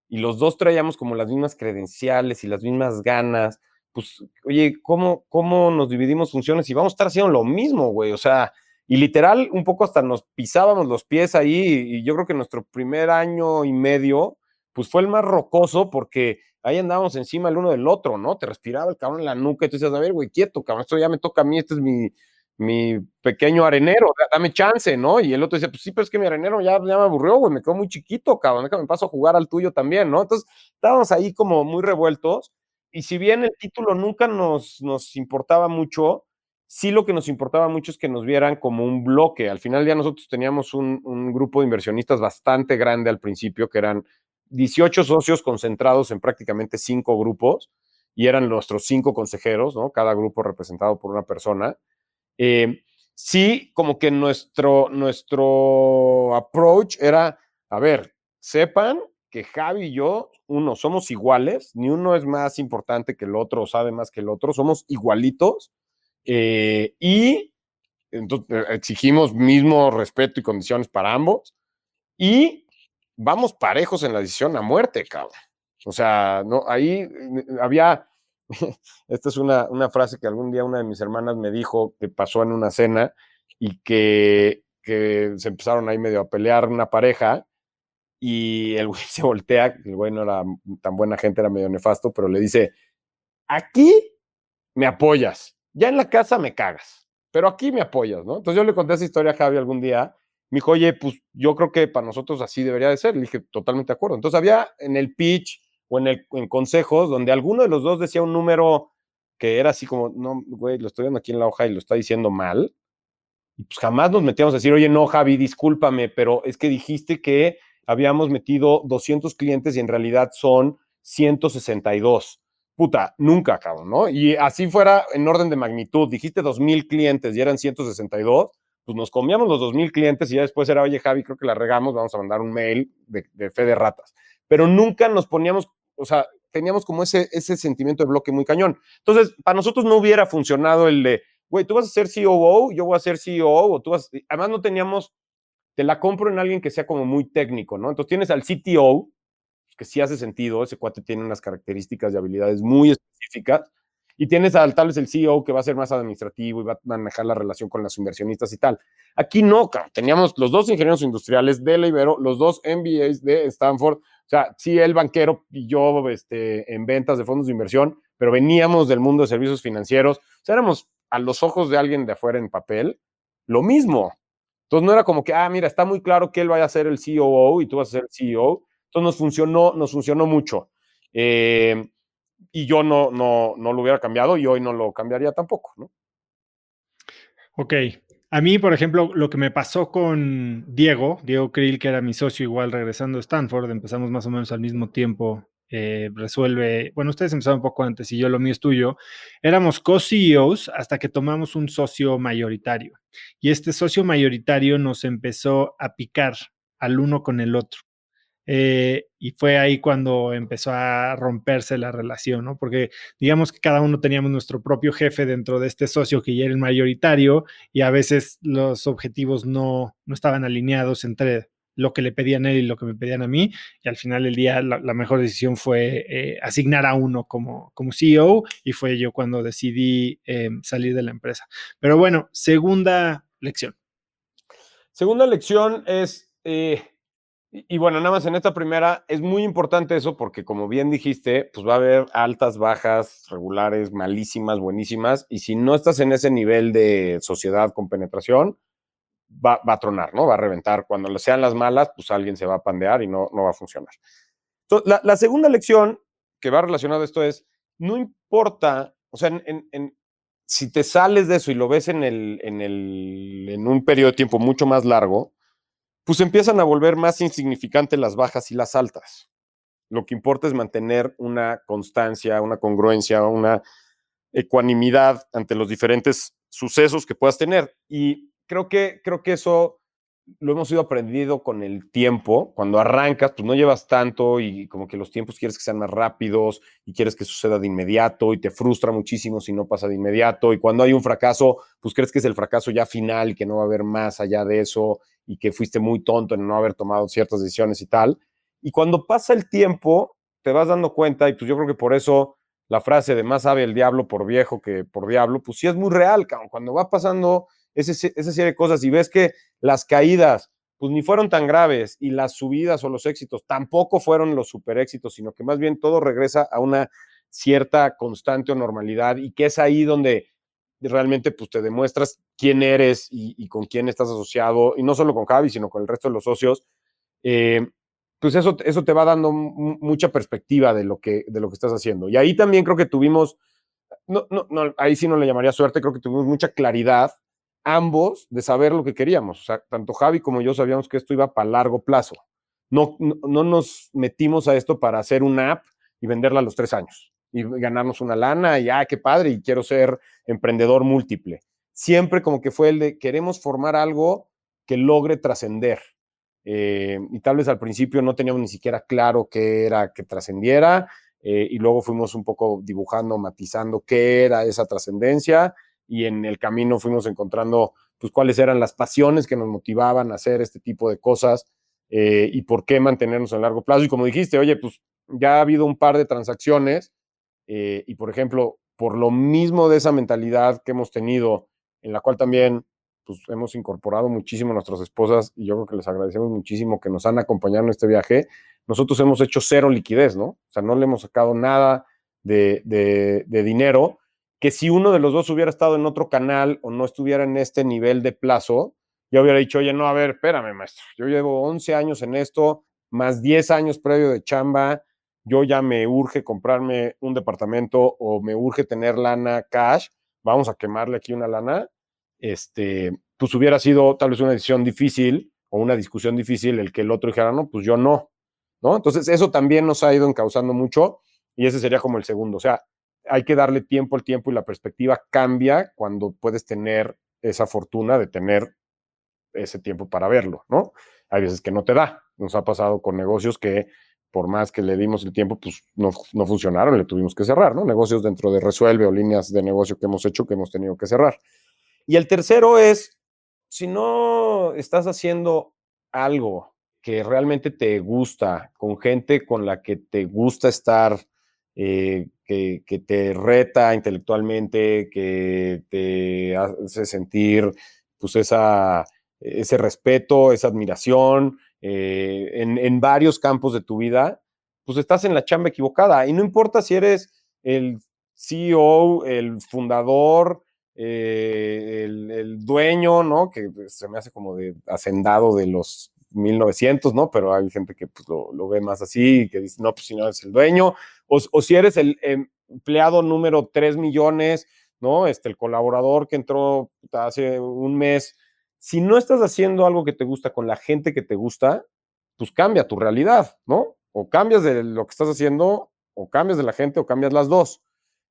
Speaker 1: y los dos traíamos como las mismas credenciales y las mismas ganas, pues, oye, ¿cómo nos dividimos funciones? Y vamos a estar haciendo lo mismo, güey. O sea, y literal, un poco hasta nos pisábamos los pies ahí. Y yo creo que nuestro primer año y medio, pues fue el más rocoso porque ahí andábamos encima el uno del otro, ¿no? Te respiraba el cabrón en la nuca y tú decías, a ver, güey, quieto, cabrón, esto ya me toca a mí, este es mi pequeño arenero, dame chance, ¿no? Y el otro decía, pues sí, pero es que mi arenero ya me aburrió, güey, me quedo muy chiquito, cabrón, déjame paso a jugar al tuyo también, ¿no? Entonces, estábamos ahí como muy revueltos, y si bien el título nunca nos importaba mucho, sí lo que nos importaba mucho es que nos vieran como un bloque. Al final ya nosotros teníamos un grupo de inversionistas bastante grande al principio, que eran 18 socios concentrados en prácticamente 5 grupos, y eran nuestros 5 consejeros, ¿no? Cada grupo representado por una persona. Sí, como que nuestro approach era, a ver, sepan que Javi y yo, uno, somos iguales, ni uno es más importante que el otro o sabe más que el otro, somos igualitos y entonces exigimos mismo respeto y condiciones para ambos y vamos parejos en la decisión a muerte, cabrón. O sea, no, ahí había, esta es una frase que algún día una de mis hermanas me dijo que pasó en una cena y que se empezaron ahí medio a pelear una pareja y el güey se voltea, el güey no era tan buena gente, era medio nefasto, pero le dice, aquí me apoyas, ya en la casa me cagas, pero aquí me apoyas, ¿no? Entonces yo le conté esa historia a Javi algún día, me dijo, oye, pues yo creo que para nosotros así debería de ser, le dije, totalmente de acuerdo. Entonces había en el pitch o en consejos donde alguno de los dos decía un número que era así como, no, güey, lo estoy viendo aquí en la hoja y lo está diciendo mal, y pues jamás nos metíamos a decir, oye, no, Javi, discúlpame, pero es que dijiste que habíamos metido 200 clientes y en realidad son 162. Puta, nunca, cabrón, ¿no? Y así fuera en orden de magnitud, dijiste 2,000 clientes y eran 162, pues nos comíamos los 2,000 clientes y ya después era, oye, Javi, creo que la regamos, vamos a mandar un mail de fe de ratas. Pero nunca nos poníamos, o sea, teníamos como ese sentimiento de bloque muy cañón. Entonces, para nosotros no hubiera funcionado el de, güey, tú vas a ser COO, yo voy a ser CEO, o tú vas. Además, no teníamos, te la compro en alguien que sea como muy técnico, ¿no? Entonces tienes al CTO, que sí hace sentido, ese cuate tiene unas características y habilidades muy específicas, y tienes al tal vez el CEO que va a ser más administrativo y va a manejar la relación con los inversionistas y tal. Aquí no, cabrón. Teníamos los dos ingenieros industriales de la Ibero, los dos MBAs de Stanford, o sea, sí, el banquero y yo en ventas de fondos de inversión, pero veníamos del mundo de servicios financieros, o sea, éramos a los ojos de alguien de afuera en papel, lo mismo. Entonces no era como que, mira, está muy claro que él vaya a ser el COO y tú vas a ser el CEO. Entonces nos funcionó mucho. Y yo no lo hubiera cambiado y hoy no lo cambiaría tampoco, ¿no?
Speaker 2: Ok. A mí, por ejemplo, lo que me pasó con Diego Krill, que era mi socio igual regresando a Stanford, empezamos más o menos al mismo tiempo, bueno, ustedes empezaron un poco antes y yo lo mío es tuyo, éramos co-CEOs hasta que tomamos un socio mayoritario. Y este socio mayoritario nos empezó a picar al uno con el otro. Y fue ahí cuando empezó a romperse la relación, ¿no? Porque digamos que cada uno teníamos nuestro propio jefe dentro de este socio que ya era el mayoritario y a veces los objetivos no estaban alineados lo que le pedían a él y lo que me pedían a mí, y al final del día la mejor decisión fue asignar a uno como CEO, y fue yo cuando decidí salir de la empresa. Pero bueno, segunda lección.
Speaker 1: Segunda lección es, y bueno, nada más en esta primera, es muy importante eso porque como bien dijiste, pues va a haber altas, bajas, regulares, malísimas, buenísimas, y si no estás en ese nivel de sociedad con penetración, va a tronar, ¿no? Va a reventar. Cuando sean las malas, pues alguien se va a pandear y no va a funcionar. Entonces, la segunda lección que va relacionada a esto es, no importa, o sea, si te sales de eso y lo ves en un periodo de tiempo mucho más largo, pues empiezan a volver más insignificantes las bajas y las altas. Lo que importa es mantener una constancia, una congruencia, una ecuanimidad ante los diferentes sucesos que puedas tener. Y creo que eso lo hemos ido aprendiendo con el tiempo. Cuando arrancas, pues no llevas tanto y como que los tiempos quieres que sean más rápidos y quieres que suceda de inmediato y te frustra muchísimo si no pasa de inmediato. Y cuando hay un fracaso, pues crees que es el fracaso ya final y que no va a haber más allá de eso y que fuiste muy tonto en no haber tomado ciertas decisiones y tal. Y cuando pasa el tiempo, te vas dando cuenta y pues yo creo que por eso la frase de más sabe el diablo por viejo que por diablo, pues sí es muy real, cabrón. Cuando va pasando esa serie de cosas y ves que las caídas, pues ni fueron tan graves y las subidas o los éxitos tampoco fueron los super éxitos, sino que más bien todo regresa a una cierta constante o normalidad y que es ahí donde realmente pues te demuestras quién eres y con quién estás asociado, y no solo con Javi, sino con el resto de los socios. Eh, pues eso te va dando mucha perspectiva de lo que estás haciendo. Y ahí también creo que tuvimos, no, ahí sí no le llamaría suerte, creo que tuvimos mucha claridad ambos de saber lo que queríamos. O sea, tanto Javi como yo sabíamos que esto iba para largo plazo. No nos metimos a esto para hacer una app y venderla a los 3 años y ganarnos una lana y, qué padre, y quiero ser emprendedor múltiple. Siempre como que fue el de queremos formar algo que logre trascender. Y tal vez al principio no teníamos ni siquiera claro qué era que trascendiera, y luego fuimos un poco dibujando, matizando qué era esa trascendencia, y en el camino fuimos encontrando pues cuáles eran las pasiones que nos motivaban a hacer este tipo de cosas, y por qué mantenernos a largo plazo. Y como dijiste, oye, pues ya ha habido un par de transacciones, y por ejemplo, por lo mismo de esa mentalidad que hemos tenido, en la cual también pues hemos incorporado muchísimo a nuestras esposas, y yo creo que les agradecemos muchísimo que nos han acompañado en este viaje. Nosotros hemos hecho cero liquidez, ¿no? O sea, no le hemos sacado nada de dinero, que si uno de los dos hubiera estado en otro canal o no estuviera en este nivel de plazo, ya hubiera dicho, oye, no, a ver, espérame, maestro, yo llevo 11 años en esto, más 10 años previo de chamba, yo ya me urge comprarme un departamento o me urge tener lana cash, vamos a quemarle aquí una lana. Pues hubiera sido tal vez una decisión difícil o una discusión difícil el que el otro dijera, no, pues yo no. Entonces eso también nos ha ido encauzando mucho, y ese sería como el segundo. O sea, hay que darle tiempo al tiempo y la perspectiva cambia cuando puedes tener esa fortuna de tener ese tiempo para verlo, ¿no? Hay veces que no te da. Nos ha pasado con negocios que por más que le dimos el tiempo, pues no funcionaron, le tuvimos que cerrar, ¿no? Negocios dentro de Resuelve o líneas de negocio que hemos hecho que hemos tenido que cerrar. Y el tercero es, si no estás haciendo algo que realmente te gusta, con gente con la que te gusta estar, que te reta intelectualmente, que te hace sentir pues ese respeto, esa admiración, en varios campos de tu vida, pues estás en la chamba equivocada. Y no importa si eres el CEO, el fundador, el dueño, ¿no? Que se me hace como de hacendado de los 1900, ¿no? Pero hay gente que pues, lo ve más así, que dice, no, pues si no eres el dueño, o si eres el empleado número 3 millones, ¿no? El colaborador que entró hace un mes. Si no estás haciendo algo que te gusta con la gente que te gusta, pues cambia tu realidad, ¿no? O cambias de lo que estás haciendo, o cambias de la gente, o cambias las dos.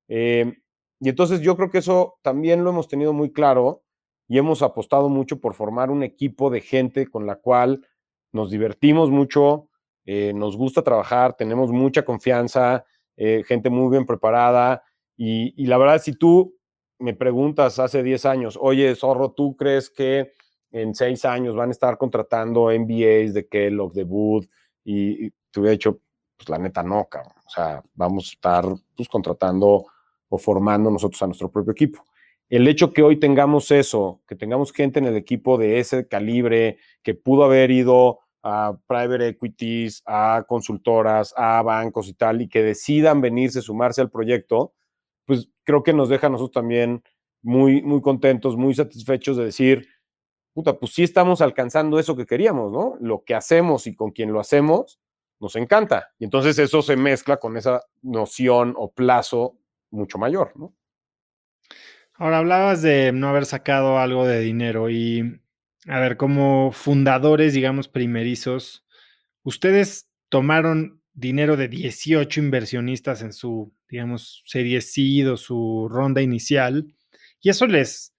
Speaker 1: Y entonces yo creo que eso también lo hemos tenido muy claro, y hemos apostado mucho por formar un equipo de gente con la cual nos divertimos mucho, nos gusta trabajar, tenemos mucha confianza, gente muy bien preparada. Y la verdad, si tú me preguntas hace 10 años, oye, Zorro, ¿tú crees que en 6 años van a estar contratando MBAs de Kellogg, de Booth, y tú de hecho, pues la neta no, cabrón. O sea, vamos a estar pues, contratando o formando nosotros a nuestro propio equipo. El hecho que hoy tengamos eso, que tengamos gente en el equipo de ese calibre, que pudo haber ido a private equities, a consultoras, a bancos y tal, y que decidan venirse, sumarse al proyecto, pues creo que nos deja a nosotros también muy, muy contentos, muy satisfechos de decir, puta, pues sí estamos alcanzando eso que queríamos, ¿no? Lo que hacemos y con quien lo hacemos nos encanta. Y entonces eso se mezcla con esa noción o plazo mucho mayor, ¿no?
Speaker 2: Ahora hablabas de no haber sacado algo de dinero y, a ver, como fundadores, digamos, primerizos, ustedes tomaron dinero de 18 inversionistas en su, digamos, serie seed o su ronda inicial, y eso les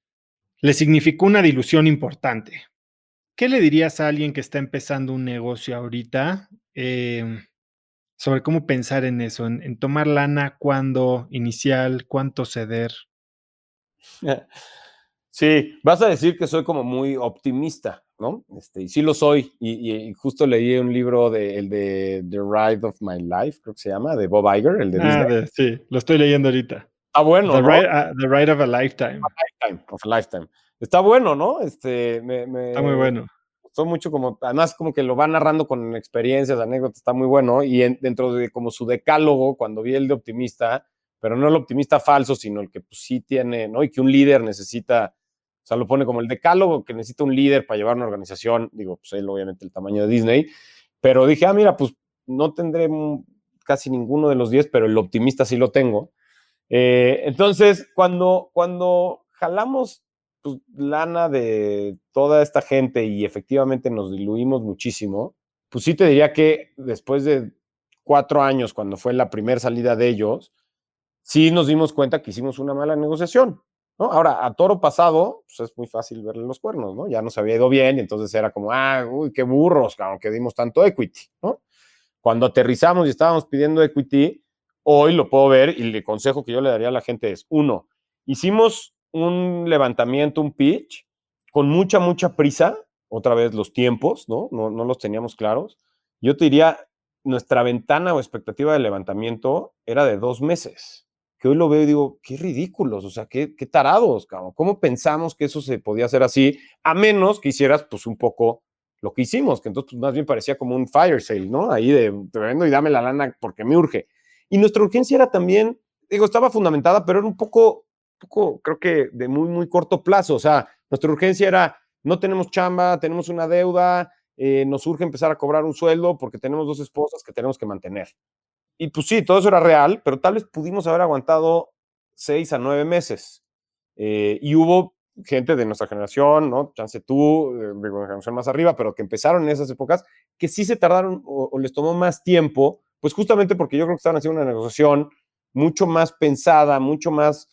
Speaker 2: significó una dilución importante. ¿Qué le dirías a alguien que está empezando un negocio ahorita sobre cómo pensar en eso, en tomar lana, cuándo inicial, cuánto ceder?
Speaker 1: Sí, vas a decir que soy como muy optimista, ¿no? Y sí lo soy. Y justo leí un libro el de The Ride of My Life, creo que se llama, de Bob Iger, el de Disney.
Speaker 2: Sí, lo estoy leyendo ahorita.
Speaker 1: Está bueno, ¿no?
Speaker 2: The Ride of a Lifetime.
Speaker 1: Lifetime, of a Lifetime. Está bueno, ¿no?
Speaker 2: Está muy bueno.
Speaker 1: Gustó mucho como, además como que lo va narrando con experiencias, anécdotas, está muy bueno. Y dentro de como su decálogo, cuando vi el de optimista, pero no el optimista falso, sino el que pues, sí tiene, ¿no? Y que un líder necesita, o sea, lo pone como el decálogo que necesita un líder para llevar una organización, digo, pues él obviamente el tamaño de Disney, pero dije, mira, pues no tendré casi ninguno de los 10, pero el optimista sí lo tengo. Entonces, cuando jalamos pues, lana de toda esta gente y efectivamente nos diluimos muchísimo, pues sí te diría que después de 4 años, cuando fue la primera salida de ellos, sí nos dimos cuenta que hicimos una mala negociación, ¿no? Ahora, a toro pasado, pues es muy fácil verle los cuernos, ¿no? Ya nos había ido bien y entonces era como, uy, qué burros, cabrón, que dimos tanto equity, ¿no? Cuando aterrizamos y estábamos pidiendo equity, hoy lo puedo ver y el consejo que yo le daría a la gente es, uno, hicimos un levantamiento, un pitch, con mucha, mucha prisa, otra vez los tiempos, ¿no? No los teníamos claros. Yo te diría, nuestra ventana o expectativa de levantamiento era de 2 meses, que hoy lo veo y digo, qué ridículos, o sea, qué tarados, cabrón. ¿Cómo pensamos que eso se podía hacer así? A menos que hicieras, pues, un poco lo que hicimos, que entonces pues, más bien parecía como un fire sale, ¿no? Ahí de te vendo y dame la lana porque me urge. Y nuestra urgencia era también, digo, estaba fundamentada, pero era un poco creo que de muy, muy corto plazo. O sea, nuestra urgencia era, no tenemos chamba, tenemos una deuda, nos urge empezar a cobrar un sueldo porque tenemos 2 esposas que tenemos que mantener. Y pues sí, todo eso era real, pero tal vez pudimos haber aguantado 6 a 9 meses. Y hubo gente de nuestra generación, ¿no? Chance tú, de una generación más arriba, pero que empezaron en esas épocas, que sí se tardaron o les tomó más tiempo, pues justamente porque yo creo que estaban haciendo una negociación mucho más pensada, mucho más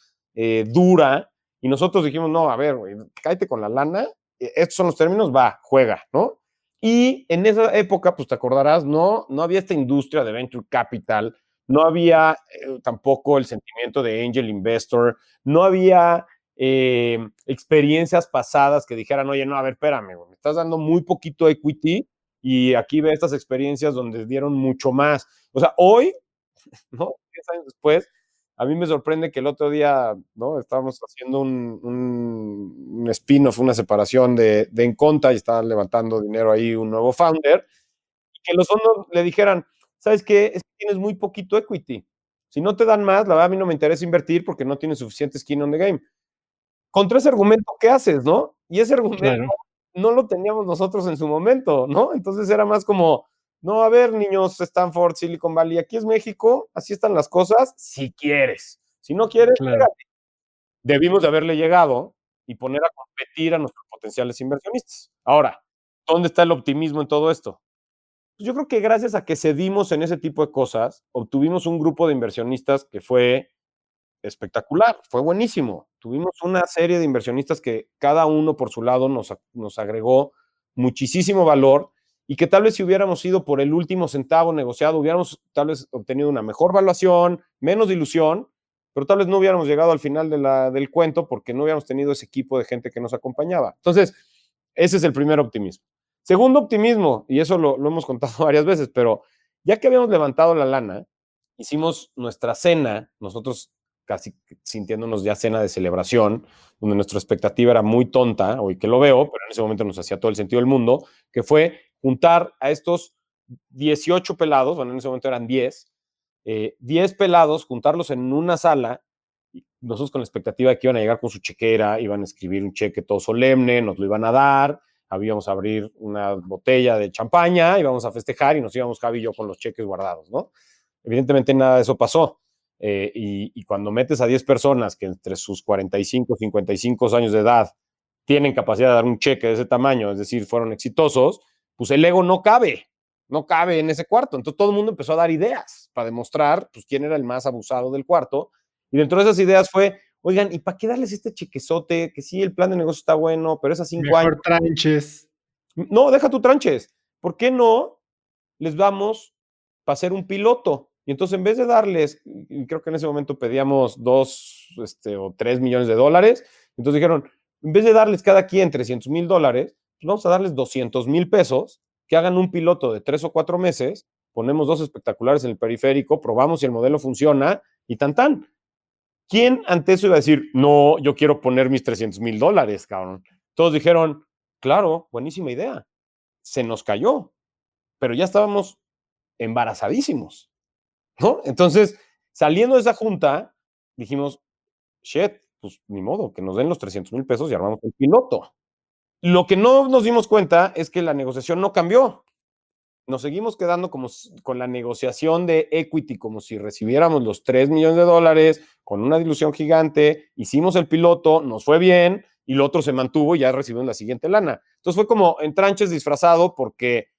Speaker 1: dura, y nosotros dijimos, no, a ver, güey, cállate con la lana, estos son los términos, va, juega, ¿no? Y en esa época, pues te acordarás, no había esta industria de venture capital, no había tampoco el sentimiento de angel investor, no había experiencias pasadas que dijeran, oye, no, a ver, espérame, me estás dando muy poquito equity y aquí ve estas experiencias donde dieron mucho más. O sea, hoy, ¿no? 10 años después, a mí me sorprende que el otro día, ¿no? Estábamos haciendo un spin-off, una separación de Enconta y estaban levantando dinero ahí un nuevo founder y que los fondos le dijeran, ¿sabes qué? Es que tienes muy poquito equity. Si no te dan más, la verdad a mí no me interesa invertir porque no tienes suficiente skin on the game. Contra ese argumento, ¿qué haces, no? Y ese argumento
Speaker 2: Claro.
Speaker 1: no lo teníamos nosotros en su momento, ¿no? Entonces era más como, no, a ver, niños, Stanford, Silicon Valley, aquí es México, así están las cosas, si quieres. Si no quieres,
Speaker 2: Claro.
Speaker 1: pégate. Debimos de haberle llegado y poner a competir a nuestros potenciales inversionistas. Ahora, ¿dónde está el optimismo en todo esto? Pues yo creo que gracias a que cedimos en ese tipo de cosas, obtuvimos un grupo de inversionistas que fue espectacular, fue buenísimo. Tuvimos una serie de inversionistas que cada uno por su lado nos agregó muchísimo valor y que tal vez si hubiéramos ido por el último centavo negociado, hubiéramos tal vez obtenido una mejor valuación, menos dilución, pero tal vez no hubiéramos llegado al final del cuento porque no hubiéramos tenido ese equipo de gente que nos acompañaba. Entonces, Ese es el primer optimismo. Segundo optimismo, y eso lo hemos contado varias veces, pero ya que habíamos levantado la lana, hicimos nuestra cena, nosotros casi sintiéndonos ya cena de celebración, donde nuestra expectativa era muy tonta, hoy que lo veo, pero en ese momento nos hacía todo el sentido del mundo, que fue juntar a estos 18 pelados, bueno, en ese momento eran 10, 10 pelados, juntarlos en una sala, y nosotros con la expectativa de que iban a llegar con su chequera, iban a escribir un cheque todo solemne, nos lo iban a dar, íbamos a abrir una botella de champaña, íbamos a festejar y nos íbamos Javi y yo con los cheques guardados, ¿no? Evidentemente nada de eso pasó. Y cuando metes a 10 personas que entre sus 45, 55 años de edad tienen capacidad de dar un cheque de ese tamaño, es decir, fueron exitosos, pues el ego no cabe en ese cuarto. Entonces todo el mundo empezó a dar ideas para demostrar pues, quién era el más abusado del cuarto. Y dentro de esas ideas fue, oigan, ¿y para qué darles este chequezote? Que sí, el plan de negocio está bueno, pero es a 5 años.
Speaker 2: Mejor tranches.
Speaker 1: No, deja tu tranches. ¿Por qué no les vamos para hacer un piloto? Y entonces en vez de darles, y creo que en ese momento pedíamos 2 o 3 millones de dólares, entonces dijeron, en vez de darles cada quien $300,000, pues vamos a darles $200,000 que hagan un piloto de 3 o 4 meses, ponemos 2 espectaculares en el periférico, probamos si el modelo funciona y tan tan. ¿Quién ante eso iba a decir, no, yo quiero poner mis $300,000, cabrón? Todos dijeron, claro, buenísima idea. Se nos cayó, pero ya estábamos embarazadísimos, ¿no? Entonces, saliendo de esa junta, dijimos, shit, pues ni modo, que nos den los $300,000 y armamos el piloto. Lo que no nos dimos cuenta es que la negociación no cambió. Nos seguimos quedando como con la negociación de equity, como si recibiéramos los $3 millones, con una dilución gigante, hicimos el piloto, nos fue bien, y lo otro se mantuvo y ya recibimos la siguiente lana. Entonces fue como en tranches disfrazado porque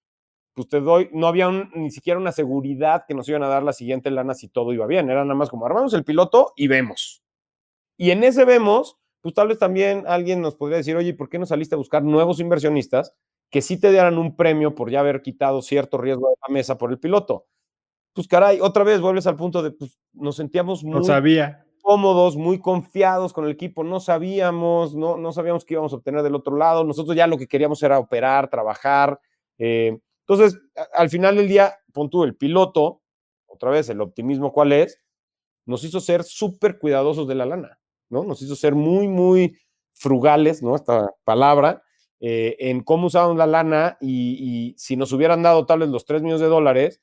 Speaker 1: pues no había ni siquiera una seguridad que nos iban a dar la siguiente lana si todo iba bien. Era nada más como armamos el piloto y vemos. Y en ese vemos, pues tal vez también alguien nos podría decir, oye, ¿por qué no saliste a buscar nuevos inversionistas que sí te dieran un premio por ya haber quitado cierto riesgo de la mesa por el piloto? Pues caray, otra vez vuelves al punto de, pues nos sentíamos
Speaker 2: No
Speaker 1: muy
Speaker 2: sabía.
Speaker 1: cómodos, muy confiados con el equipo, no sabíamos, no sabíamos qué íbamos a obtener del otro lado, nosotros ya lo que queríamos era operar, trabajar. Entonces, al final del día, pon tú el piloto, otra vez, el optimismo, ¿cuál es? Nos hizo ser súper cuidadosos de la lana, ¿no? Nos hizo ser muy, muy frugales, ¿no? Esta palabra, en cómo usábamos la lana y si nos hubieran dado tal vez los $3 millones,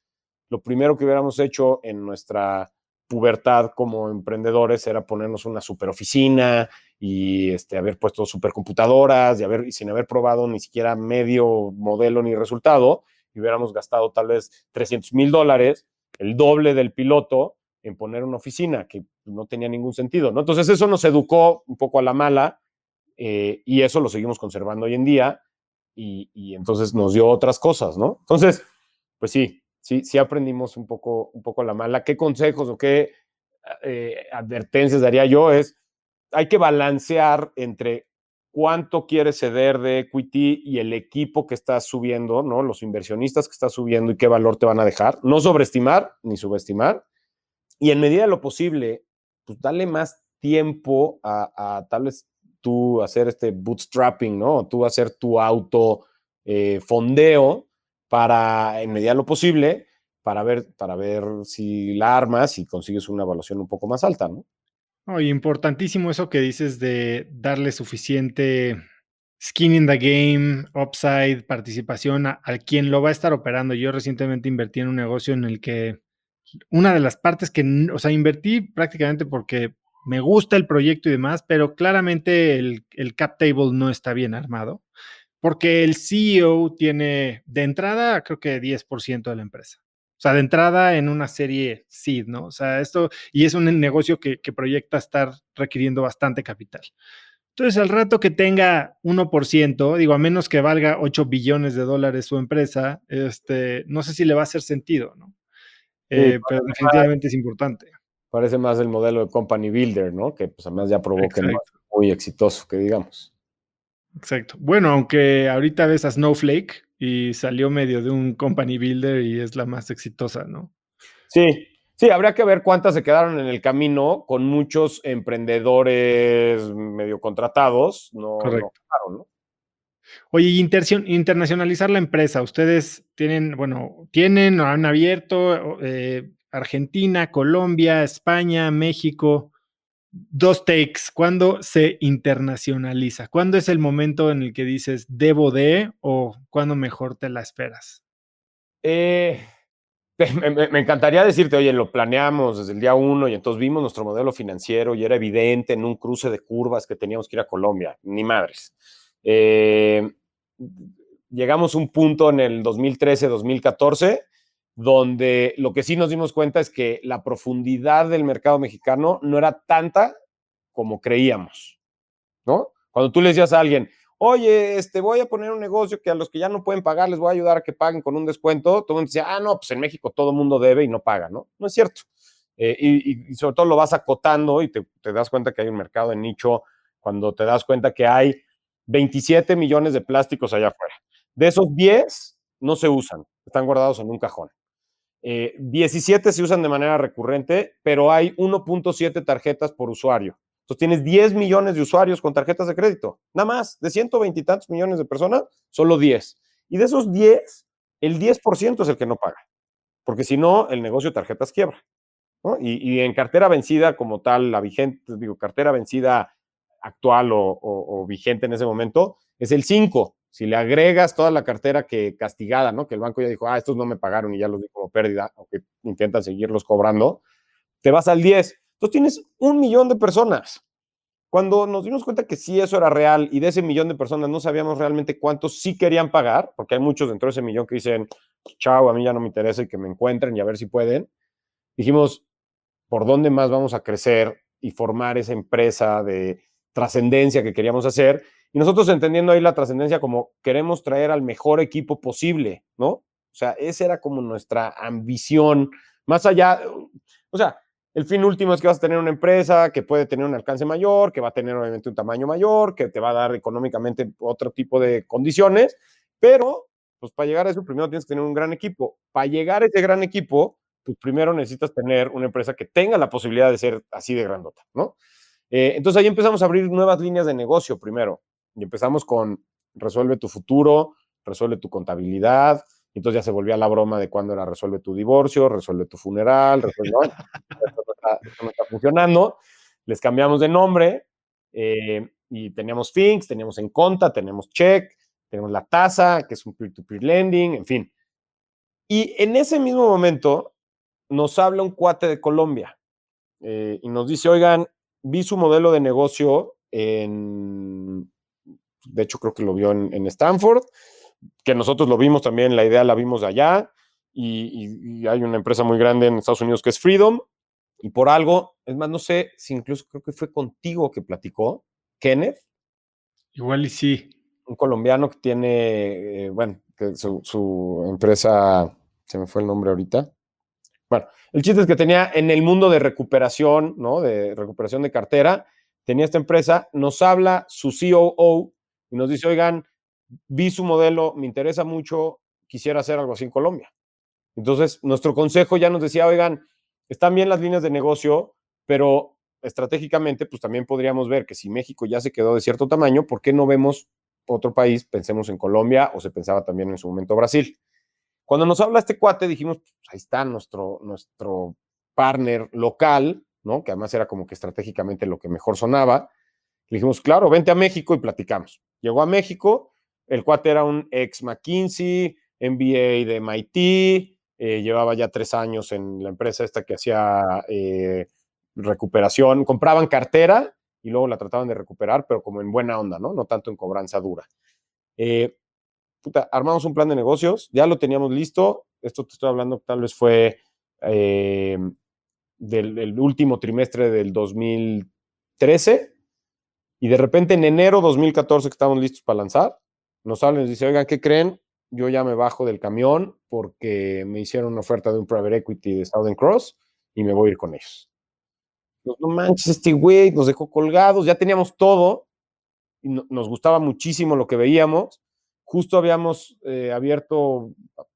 Speaker 1: lo primero que hubiéramos hecho en nuestra pubertad como emprendedores era ponernos una super oficina y haber puesto supercomputadoras y sin haber probado ni siquiera medio modelo ni resultado, y hubiéramos gastado tal vez $300,000, el doble del piloto, en poner una oficina, que no tenía ningún sentido, ¿no? Entonces eso nos educó un poco a la mala, y eso lo seguimos conservando hoy en día, y entonces nos dio otras cosas, ¿no? Entonces, pues sí aprendimos un poco a la mala. ¿Qué consejos o qué advertencias daría yo? Hay que balancear entre cuánto quieres ceder de equity y el equipo que estás subiendo, ¿no? Los inversionistas que estás subiendo y qué valor te van a dejar. No sobreestimar ni subestimar. Y en medida de lo posible, pues dale más tiempo a tal vez tú hacer bootstrapping, ¿no? Tú hacer tu auto fondeo para, en medida de lo posible, para ver si la armas y consigues una evaluación un poco más alta, ¿no?
Speaker 2: Oh, y importantísimo eso que dices de darle suficiente skin in the game, upside, participación al quien lo va a estar operando. Yo recientemente invertí en un negocio en el que una de las partes que, o sea, invertí prácticamente porque me gusta el proyecto y demás, pero claramente el cap table no está bien armado, porque el CEO tiene de entrada, creo que 10% de la empresa. O sea, de entrada en una serie seed, ¿no? O sea, esto, y es un negocio que proyecta estar requiriendo bastante capital. Entonces, al rato que tenga 1%, digo, a menos que valga 8 billones de dólares su empresa, no sé si le va a hacer sentido, ¿no?
Speaker 1: Sí,
Speaker 2: Pero definitivamente es importante.
Speaker 1: parece más el modelo de company builder, ¿no? Que pues además ya probó que no es
Speaker 2: Exacto,
Speaker 1: muy exitoso, que digamos.
Speaker 2: exacto. Bueno, aunque ahorita ves a Snowflake y salió medio de un company builder y es la más exitosa, ¿no?
Speaker 1: Sí, habría que ver cuántas se quedaron en el camino con muchos emprendedores medio contratados, no,
Speaker 2: Correcto.
Speaker 1: claro, ¿no?
Speaker 2: Oye, y internacionalizar la empresa, ustedes tienen o han abierto Argentina, Colombia, España, México. Dos takes, ¿cuándo se internacionaliza? ¿Cuándo es el momento en el que dices debo de o cuándo mejor te la esperas?
Speaker 1: Eh, me encantaría decirte, oye, lo planeamos desde el día uno y entonces vimos nuestro modelo financiero y era evidente en un cruce de curvas que teníamos que ir a Colombia. Ni madres. Llegamos a un punto en el 2013, 2014, donde lo que sí nos dimos cuenta es que la profundidad del mercado mexicano no era tanta como creíamos, ¿no? Cuando tú le decías a alguien, oye, voy a poner un negocio que a los que ya no pueden pagar les voy a ayudar a que paguen con un descuento, todo el mundo decía, no, pues en México todo el mundo debe y no paga, ¿no? No es cierto. Y sobre todo lo vas acotando y te das cuenta que hay un mercado de nicho cuando te das cuenta que hay 27 millones de plásticos allá afuera. De esos 10 no se usan, están guardados en un cajón. 17 se usan de manera recurrente, pero hay 1.7 tarjetas por usuario. Entonces tienes 10 millones de usuarios con tarjetas de crédito. Nada más, de 120 y tantos millones de personas, solo 10. Y de esos 10, el 10% es el que no paga. Porque si no, el negocio de tarjetas quiebra, ¿no? Y en cartera vencida como tal, la vigente, digo, cartera vencida actual o vigente en ese momento, es el 5. Si le agregas toda la cartera que castigada, ¿no? Que el banco ya dijo, estos no me pagaron y ya los di como pérdida, aunque intentan seguirlos cobrando, te vas al 10. Entonces tienes 1 millón de personas. Cuando nos dimos cuenta que sí eso era real y de ese millón de personas no sabíamos realmente cuántos sí querían pagar, porque hay muchos dentro de ese millón que dicen, chao, a mí ya no me interesa y que me encuentren y a ver si pueden, dijimos, ¿por dónde más vamos a crecer y formar esa empresa de trascendencia que queríamos hacer? Y nosotros entendiendo ahí la trascendencia como queremos traer al mejor equipo posible, ¿no? O sea, esa era como nuestra ambición, más allá, o sea, el fin último es que vas a tener una empresa que puede tener un alcance mayor, que va a tener obviamente un tamaño mayor, que te va a dar económicamente otro tipo de condiciones, pero pues para llegar a eso primero tienes que tener un gran equipo. Para llegar a ese gran equipo, pues primero necesitas tener una empresa que tenga la posibilidad de ser así de grandota, ¿no? Entonces ahí empezamos a abrir nuevas líneas de negocio primero. Y empezamos con resuelve tu futuro, resuelve tu contabilidad. Y entonces ya se volvía la broma de cuándo era resuelve tu divorcio, resuelve tu funeral, resuelve, ¿no? Esto no está funcionando. Les cambiamos de nombre y teníamos Finks, teníamos Enconta, tenemos Check, tenemos La Tasa, que es un peer-to-peer lending, en fin. Y en ese mismo momento nos habla un cuate de Colombia y nos dice, oigan, vi su modelo de negocio de hecho creo que lo vio en Stanford, que nosotros lo vimos también, la idea la vimos allá, y hay una empresa muy grande en Estados Unidos que es Freedom, y por algo, es más, no sé si incluso creo que fue contigo que platicó, Kenneth,
Speaker 2: Igual y sí.
Speaker 1: un colombiano que tiene, bueno, que su empresa, se me fue el nombre ahorita. Bueno, el chiste es que tenía en el mundo de recuperación, ¿no? De recuperación de cartera, tenía esta empresa, nos habla su COO y nos dice, oigan, vi su modelo, me interesa mucho, quisiera hacer algo así en Colombia. Entonces, nuestro consejo ya nos decía, oigan, están bien las líneas de negocio, pero estratégicamente, pues también podríamos ver que si México ya se quedó de cierto tamaño, ¿por qué no vemos otro país? Pensemos en Colombia o se pensaba también en su momento Brasil. Cuando nos habla este cuate, dijimos, pues ahí está nuestro partner local, ¿no? Que además era como que estratégicamente lo que mejor sonaba. Le dijimos, claro, vente a México y platicamos. Llegó a México, el cuate era un ex McKinsey, MBA de MIT, llevaba ya 3 años en la empresa esta que hacía recuperación, compraban cartera y luego la trataban de recuperar, pero como en buena onda, ¿no? No tanto en cobranza dura. Armamos un plan de negocios, ya lo teníamos listo, esto te estoy hablando, tal vez fue del último trimestre del 2013, y de repente en enero 2014 que estábamos listos para lanzar, nos hablan y nos dice, oigan, ¿qué creen? Yo ya me bajo del camión porque me hicieron una oferta de un private equity de Southern Cross y me voy a ir con ellos. No manches, este güey nos dejó colgados, ya teníamos todo y nos gustaba muchísimo lo que veíamos. Justo habíamos abierto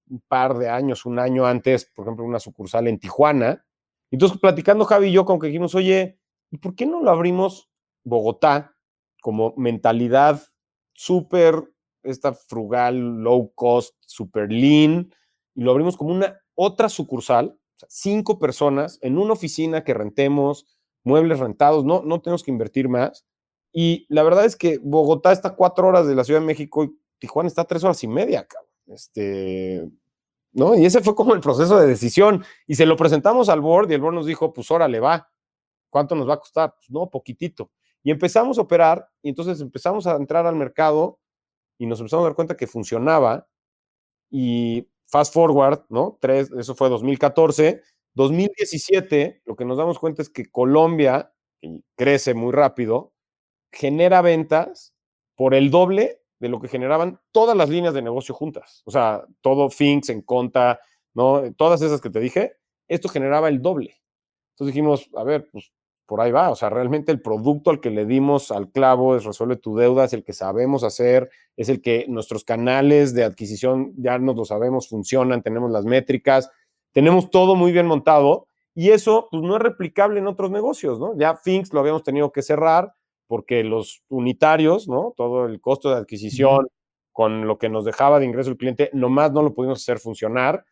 Speaker 1: un par de años, un año antes, por ejemplo, una sucursal en Tijuana. Entonces, platicando Javi y yo, como que dijimos, oye, ¿y por qué no lo abrimos Bogotá como mentalidad súper esta frugal, low cost, super lean, y lo abrimos como una otra sucursal, o sea, 5 personas en una oficina que rentemos, muebles rentados, no tenemos que invertir más. Y la verdad es que Bogotá está a 4 horas de la Ciudad de México y Tijuana está a 3 horas y media, cabrón. ¿No? Y ese fue como el proceso de decisión. Y se lo presentamos al board y el board nos dijo, pues órale, va. ¿Cuánto nos va a costar? Pues no, poquitito. Y empezamos a operar y entonces empezamos a entrar al mercado y nos empezamos a dar cuenta que funcionaba. Y fast forward, ¿no? Eso fue 2014. 2017, lo que nos damos cuenta es que Colombia, que crece muy rápido, genera ventas por el doble de lo que generaban todas las líneas de negocio juntas. O sea, todo Finks, en Conta, ¿no? Todas esas que te dije, esto generaba el doble. Entonces dijimos, a ver, pues por ahí va. O sea, realmente el producto al que le dimos al clavo es Resuelve tu Deuda, es el que sabemos hacer, es el que nuestros canales de adquisición ya nos lo sabemos, funcionan, tenemos las métricas, tenemos todo muy bien montado y eso pues no es replicable en otros negocios, ¿no? Ya Finks lo habíamos tenido que cerrar porque los unitarios, ¿no? Todo el costo de adquisición con lo que nos dejaba de ingreso el cliente, nomás no lo pudimos hacer funcionar,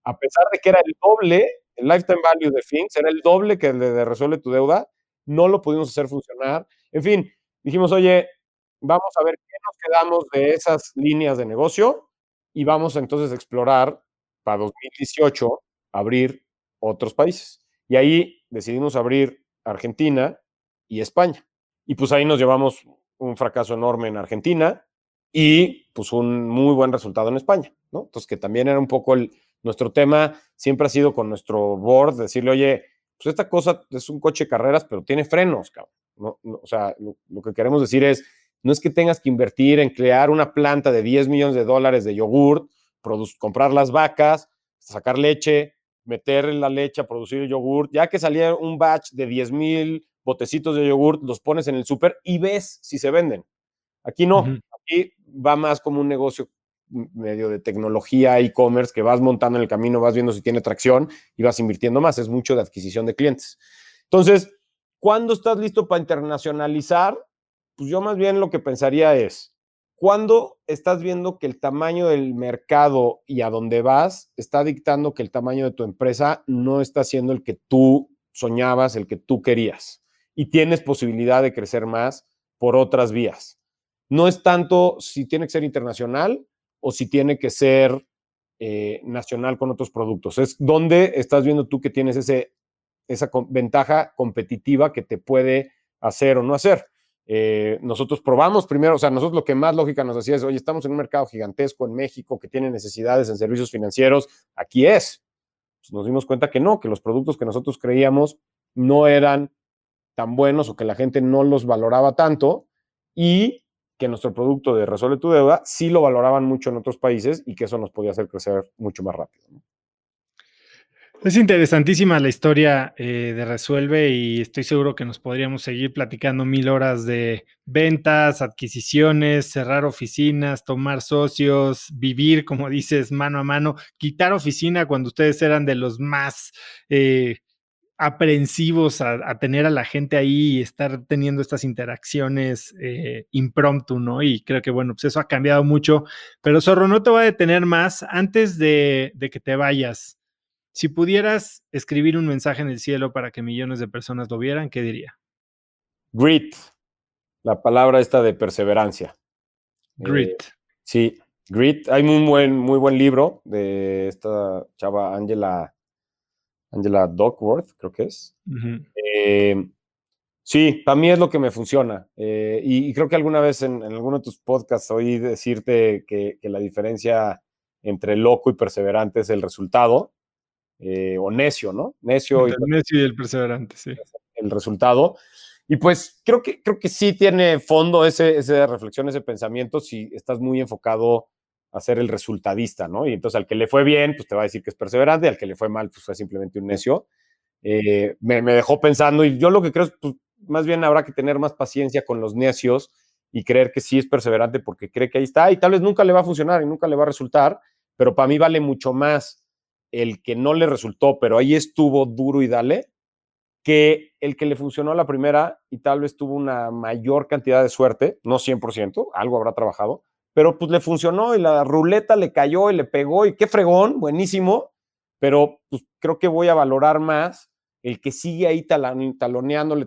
Speaker 1: a pesar de que era el doble, el lifetime value de Finks era el doble que el de Resuelve tu Deuda, no lo pudimos hacer funcionar. En fin, dijimos, oye, vamos a ver qué nos quedamos de esas líneas de negocio y vamos entonces a explorar para 2018 abrir otros países. Y ahí decidimos abrir Argentina y España. Y pues ahí nos llevamos un fracaso enorme en Argentina y pues un muy buen resultado en España, ¿no? Entonces que también era un poco nuestro tema, siempre ha sido con nuestro board, decirle, oye, pues esta cosa es un coche de carreras, pero tiene frenos, cabrón. O sea, lo que queremos decir es, no es que tengas que invertir en crear una planta de 10 millones de dólares de yogurt, comprar las vacas, sacar leche, meter la leche a producir el yogurt, ya que salía un batch de 10,000 botecitos de yogurt, los pones en el súper y ves si se venden. Aquí no, aquí va más como un negocio medio de tecnología, e-commerce, que vas montando en el camino, vas viendo si tiene tracción y vas invirtiendo más. Es mucho de adquisición de clientes. Entonces, ¿cuándo estás listo para internacionalizar? Pues yo más bien lo que pensaría es, ¿cuándo estás viendo que el tamaño del mercado y a dónde vas está dictando que el tamaño de tu empresa no está siendo el que tú soñabas, el que tú querías? Y tienes posibilidad de crecer más por otras vías. No es tanto si tiene que ser internacional o si tiene que ser nacional con otros productos. Es donde estás viendo tú que tienes esa ventaja competitiva que te puede hacer o no hacer. Nosotros probamos primero, o sea, nosotros lo que más lógica nos hacía es, oye, estamos en un mercado gigantesco en México que tiene necesidades en servicios financieros, aquí es. Pues nos dimos cuenta que no, que los productos que nosotros creíamos no eran tan buenos o que la gente no los valoraba tanto y que nuestro producto de Resuelve tu Deuda sí lo valoraban mucho en otros países y que eso nos podía hacer crecer mucho más rápido, ¿no?
Speaker 2: Es interesantísima la historia de Resuelve y estoy seguro que nos podríamos seguir platicando 1000 horas de ventas, adquisiciones, cerrar oficinas, tomar socios, vivir, como dices, mano a mano, quitar oficina cuando ustedes eran de los más aprensivos a tener a la gente ahí y estar teniendo estas interacciones impromptu, ¿no? Y creo que, bueno, pues eso ha cambiado mucho. Pero Zorro, no te voy a detener más. Antes de que te vayas, si pudieras escribir un mensaje en el cielo para que millones de personas lo vieran, ¿qué diría?
Speaker 1: Grit, la palabra esta de perseverancia.
Speaker 2: Grit.
Speaker 1: Sí, Grit. Hay muy buen libro de esta chava Angela Duckworth, creo que es.
Speaker 2: Uh-huh.
Speaker 1: Sí, para mí es lo que me funciona. Y creo que alguna vez en alguno de tus podcasts oí decirte que la diferencia entre loco y perseverante es el resultado, o necio, ¿no? Necio y
Speaker 2: Entre el necio y el perseverante, sí.
Speaker 1: el resultado. Y pues creo que sí tiene fondo esa reflexión, ese pensamiento, si estás muy enfocado a ser el resultadista, ¿no? Y entonces al que le fue bien, pues te va a decir que es perseverante, y al que le fue mal, pues fue simplemente un necio. Me dejó pensando y yo lo que creo es, pues, más bien habrá que tener más paciencia con los necios y creer que sí es perseverante porque cree que ahí está y tal vez nunca le va a funcionar y nunca le va a resultar, pero para mí vale mucho más el que no le resultó, pero ahí estuvo duro y dale, que el que le funcionó a la primera y tal vez tuvo una mayor cantidad de suerte, no 100%, algo habrá trabajado, pero pues le funcionó y la ruleta le cayó y le pegó y qué fregón, buenísimo, pero pues creo que voy a valorar más el que sigue ahí taloneándole,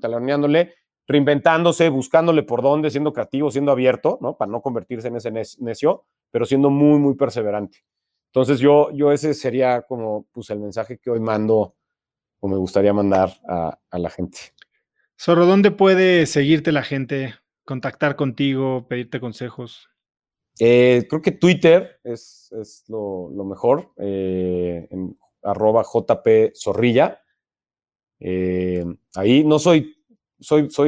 Speaker 1: reinventándose, buscándole por dónde, siendo creativo, siendo abierto, ¿no? Para no convertirse en ese necio, pero siendo muy, muy perseverante. Entonces yo ese sería como pues el mensaje que hoy mando o me gustaría mandar a la gente.
Speaker 2: Zorro, ¿dónde puede seguirte la gente, contactar contigo, pedirte consejos?
Speaker 1: Creo que Twitter es lo mejor, en @JP Zorrilla. Ahí no soy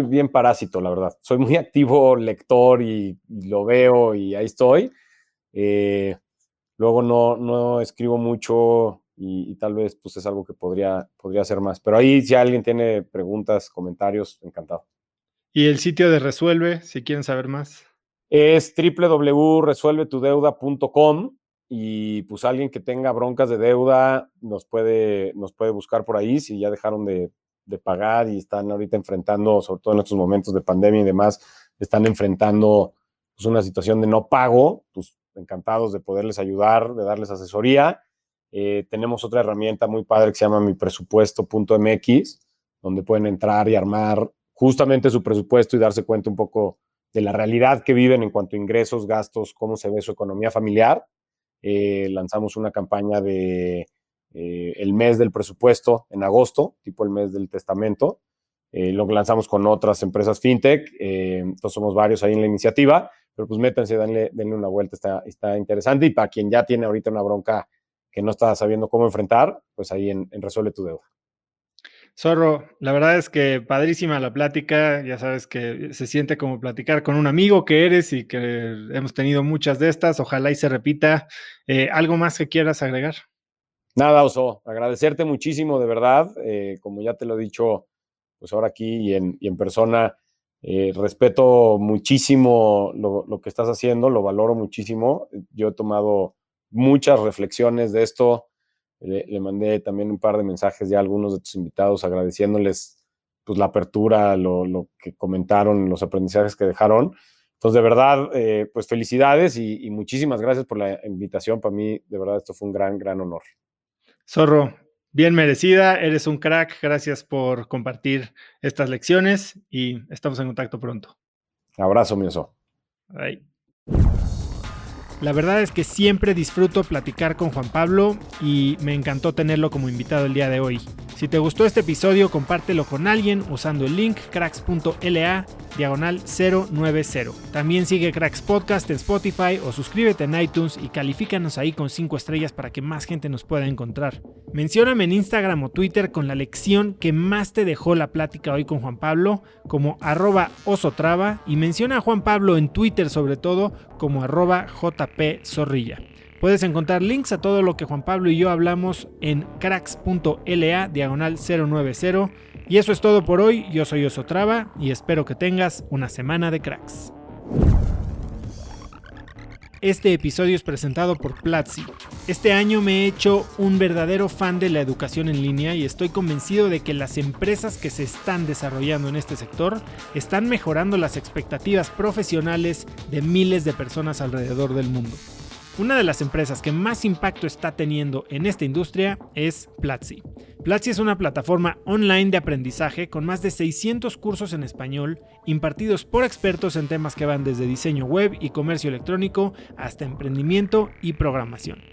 Speaker 1: bien parásito, la verdad. Soy muy activo lector y lo veo y ahí estoy. Luego no escribo mucho y tal vez pues es algo que podría hacer más. Pero ahí si alguien tiene preguntas, comentarios, encantado.
Speaker 2: Y el sitio de Resuelve, si quieren saber más.
Speaker 1: Es www.resuelvetudeuda.com y pues alguien que tenga broncas de deuda nos puede buscar por ahí si ya dejaron de pagar y están ahorita enfrentando, sobre todo en estos momentos de pandemia y demás, están enfrentando pues una situación de no pago, pues encantados de poderles ayudar, de darles asesoría. Tenemos otra herramienta muy padre que se llama mipresupuesto.mx, donde pueden entrar y armar justamente su presupuesto y darse cuenta un poco de la realidad que viven en cuanto a ingresos, gastos, cómo se ve su economía familiar. Lanzamos una campaña de el mes del presupuesto en agosto, tipo el mes del testamento. Lo lanzamos con otras empresas fintech, entonces somos varios ahí en la iniciativa, pero pues métanse, denle una vuelta, está interesante. Y para quien ya tiene ahorita una bronca que no está sabiendo cómo enfrentar, pues ahí en Resuelve tu Deuda.
Speaker 2: Zorro, la verdad es que padrísima la plática, ya sabes que se siente como platicar con un amigo que eres y que hemos tenido muchas de estas, ojalá y se repita. ¿Algo más que quieras agregar?
Speaker 1: Nada, Oso, agradecerte muchísimo, de verdad, como ya te lo he dicho, pues ahora aquí y en persona, respeto muchísimo lo que estás haciendo, lo valoro muchísimo. Yo he tomado muchas reflexiones de esto. Le mandé también un par de mensajes ya a algunos de tus invitados agradeciéndoles pues la apertura, lo que comentaron, los aprendizajes que dejaron. Entonces, de verdad, pues felicidades y muchísimas gracias por la invitación. Para mí, de verdad, esto fue un gran, gran honor.
Speaker 2: Zorro, bien merecida, eres un crack, gracias por compartir estas lecciones y estamos en contacto pronto.
Speaker 1: Abrazo, mi Oso.
Speaker 2: Bye. La verdad es que siempre disfruto platicar con Juan Pablo y me encantó tenerlo como invitado el día de hoy. Si te gustó este episodio, compártelo con alguien usando el link cracks.la/090. También sigue Cracks Podcast en Spotify o suscríbete en iTunes y califícanos ahí con 5 estrellas para que más gente nos pueda encontrar. Mencióname en Instagram o Twitter con la lección que más te dejó la plática hoy con Juan Pablo como @osotrava y menciona a Juan Pablo en Twitter sobre todo como @JPZorrilla. Puedes encontrar links a todo lo que Juan Pablo y yo hablamos en cracks.la/090. Y eso es todo por hoy. Yo soy Oso Trava y espero que tengas una semana de cracks. Este episodio es presentado por Platzi. Este año me he hecho un verdadero fan de la educación en línea y estoy convencido de que las empresas que se están desarrollando en este sector están mejorando las expectativas profesionales de miles de personas alrededor del mundo. Una de las empresas que más impacto está teniendo en esta industria es Platzi. Platzi es una plataforma online de aprendizaje con más de 600 cursos en español impartidos por expertos en temas que van desde diseño web y comercio electrónico hasta emprendimiento y programación.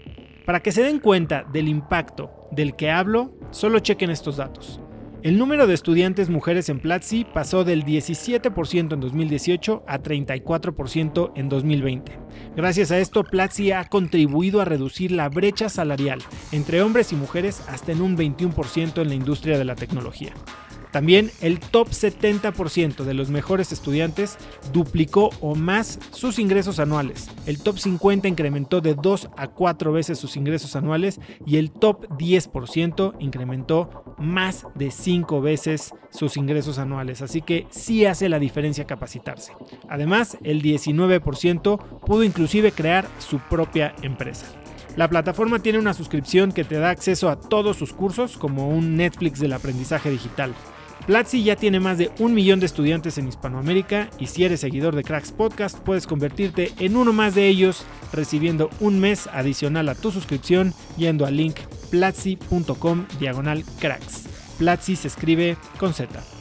Speaker 2: Para que se den cuenta del impacto del que hablo, solo chequen estos datos. El número de estudiantes mujeres en Platzi pasó del 17% en 2018 a 34% en 2020. Gracias a esto, Platzi ha contribuido a reducir la brecha salarial entre hombres y mujeres hasta en un 21% en la industria de la tecnología. También el top 70% de los mejores estudiantes duplicó o más sus ingresos anuales. El top 50 incrementó de 2 a 4 veces sus ingresos anuales y el top 10% incrementó más de 5 veces sus ingresos anuales. Así que sí hace la diferencia capacitarse. Además, el 19% pudo inclusive crear su propia empresa. La plataforma tiene una suscripción que te da acceso a todos sus cursos como un Netflix del aprendizaje digital. Platzi ya tiene más de 1 millón de estudiantes en Hispanoamérica y si eres seguidor de Cracks Podcast puedes convertirte en uno más de ellos recibiendo un mes adicional a tu suscripción yendo al link platzi.com/cracks. Platzi se escribe con Z.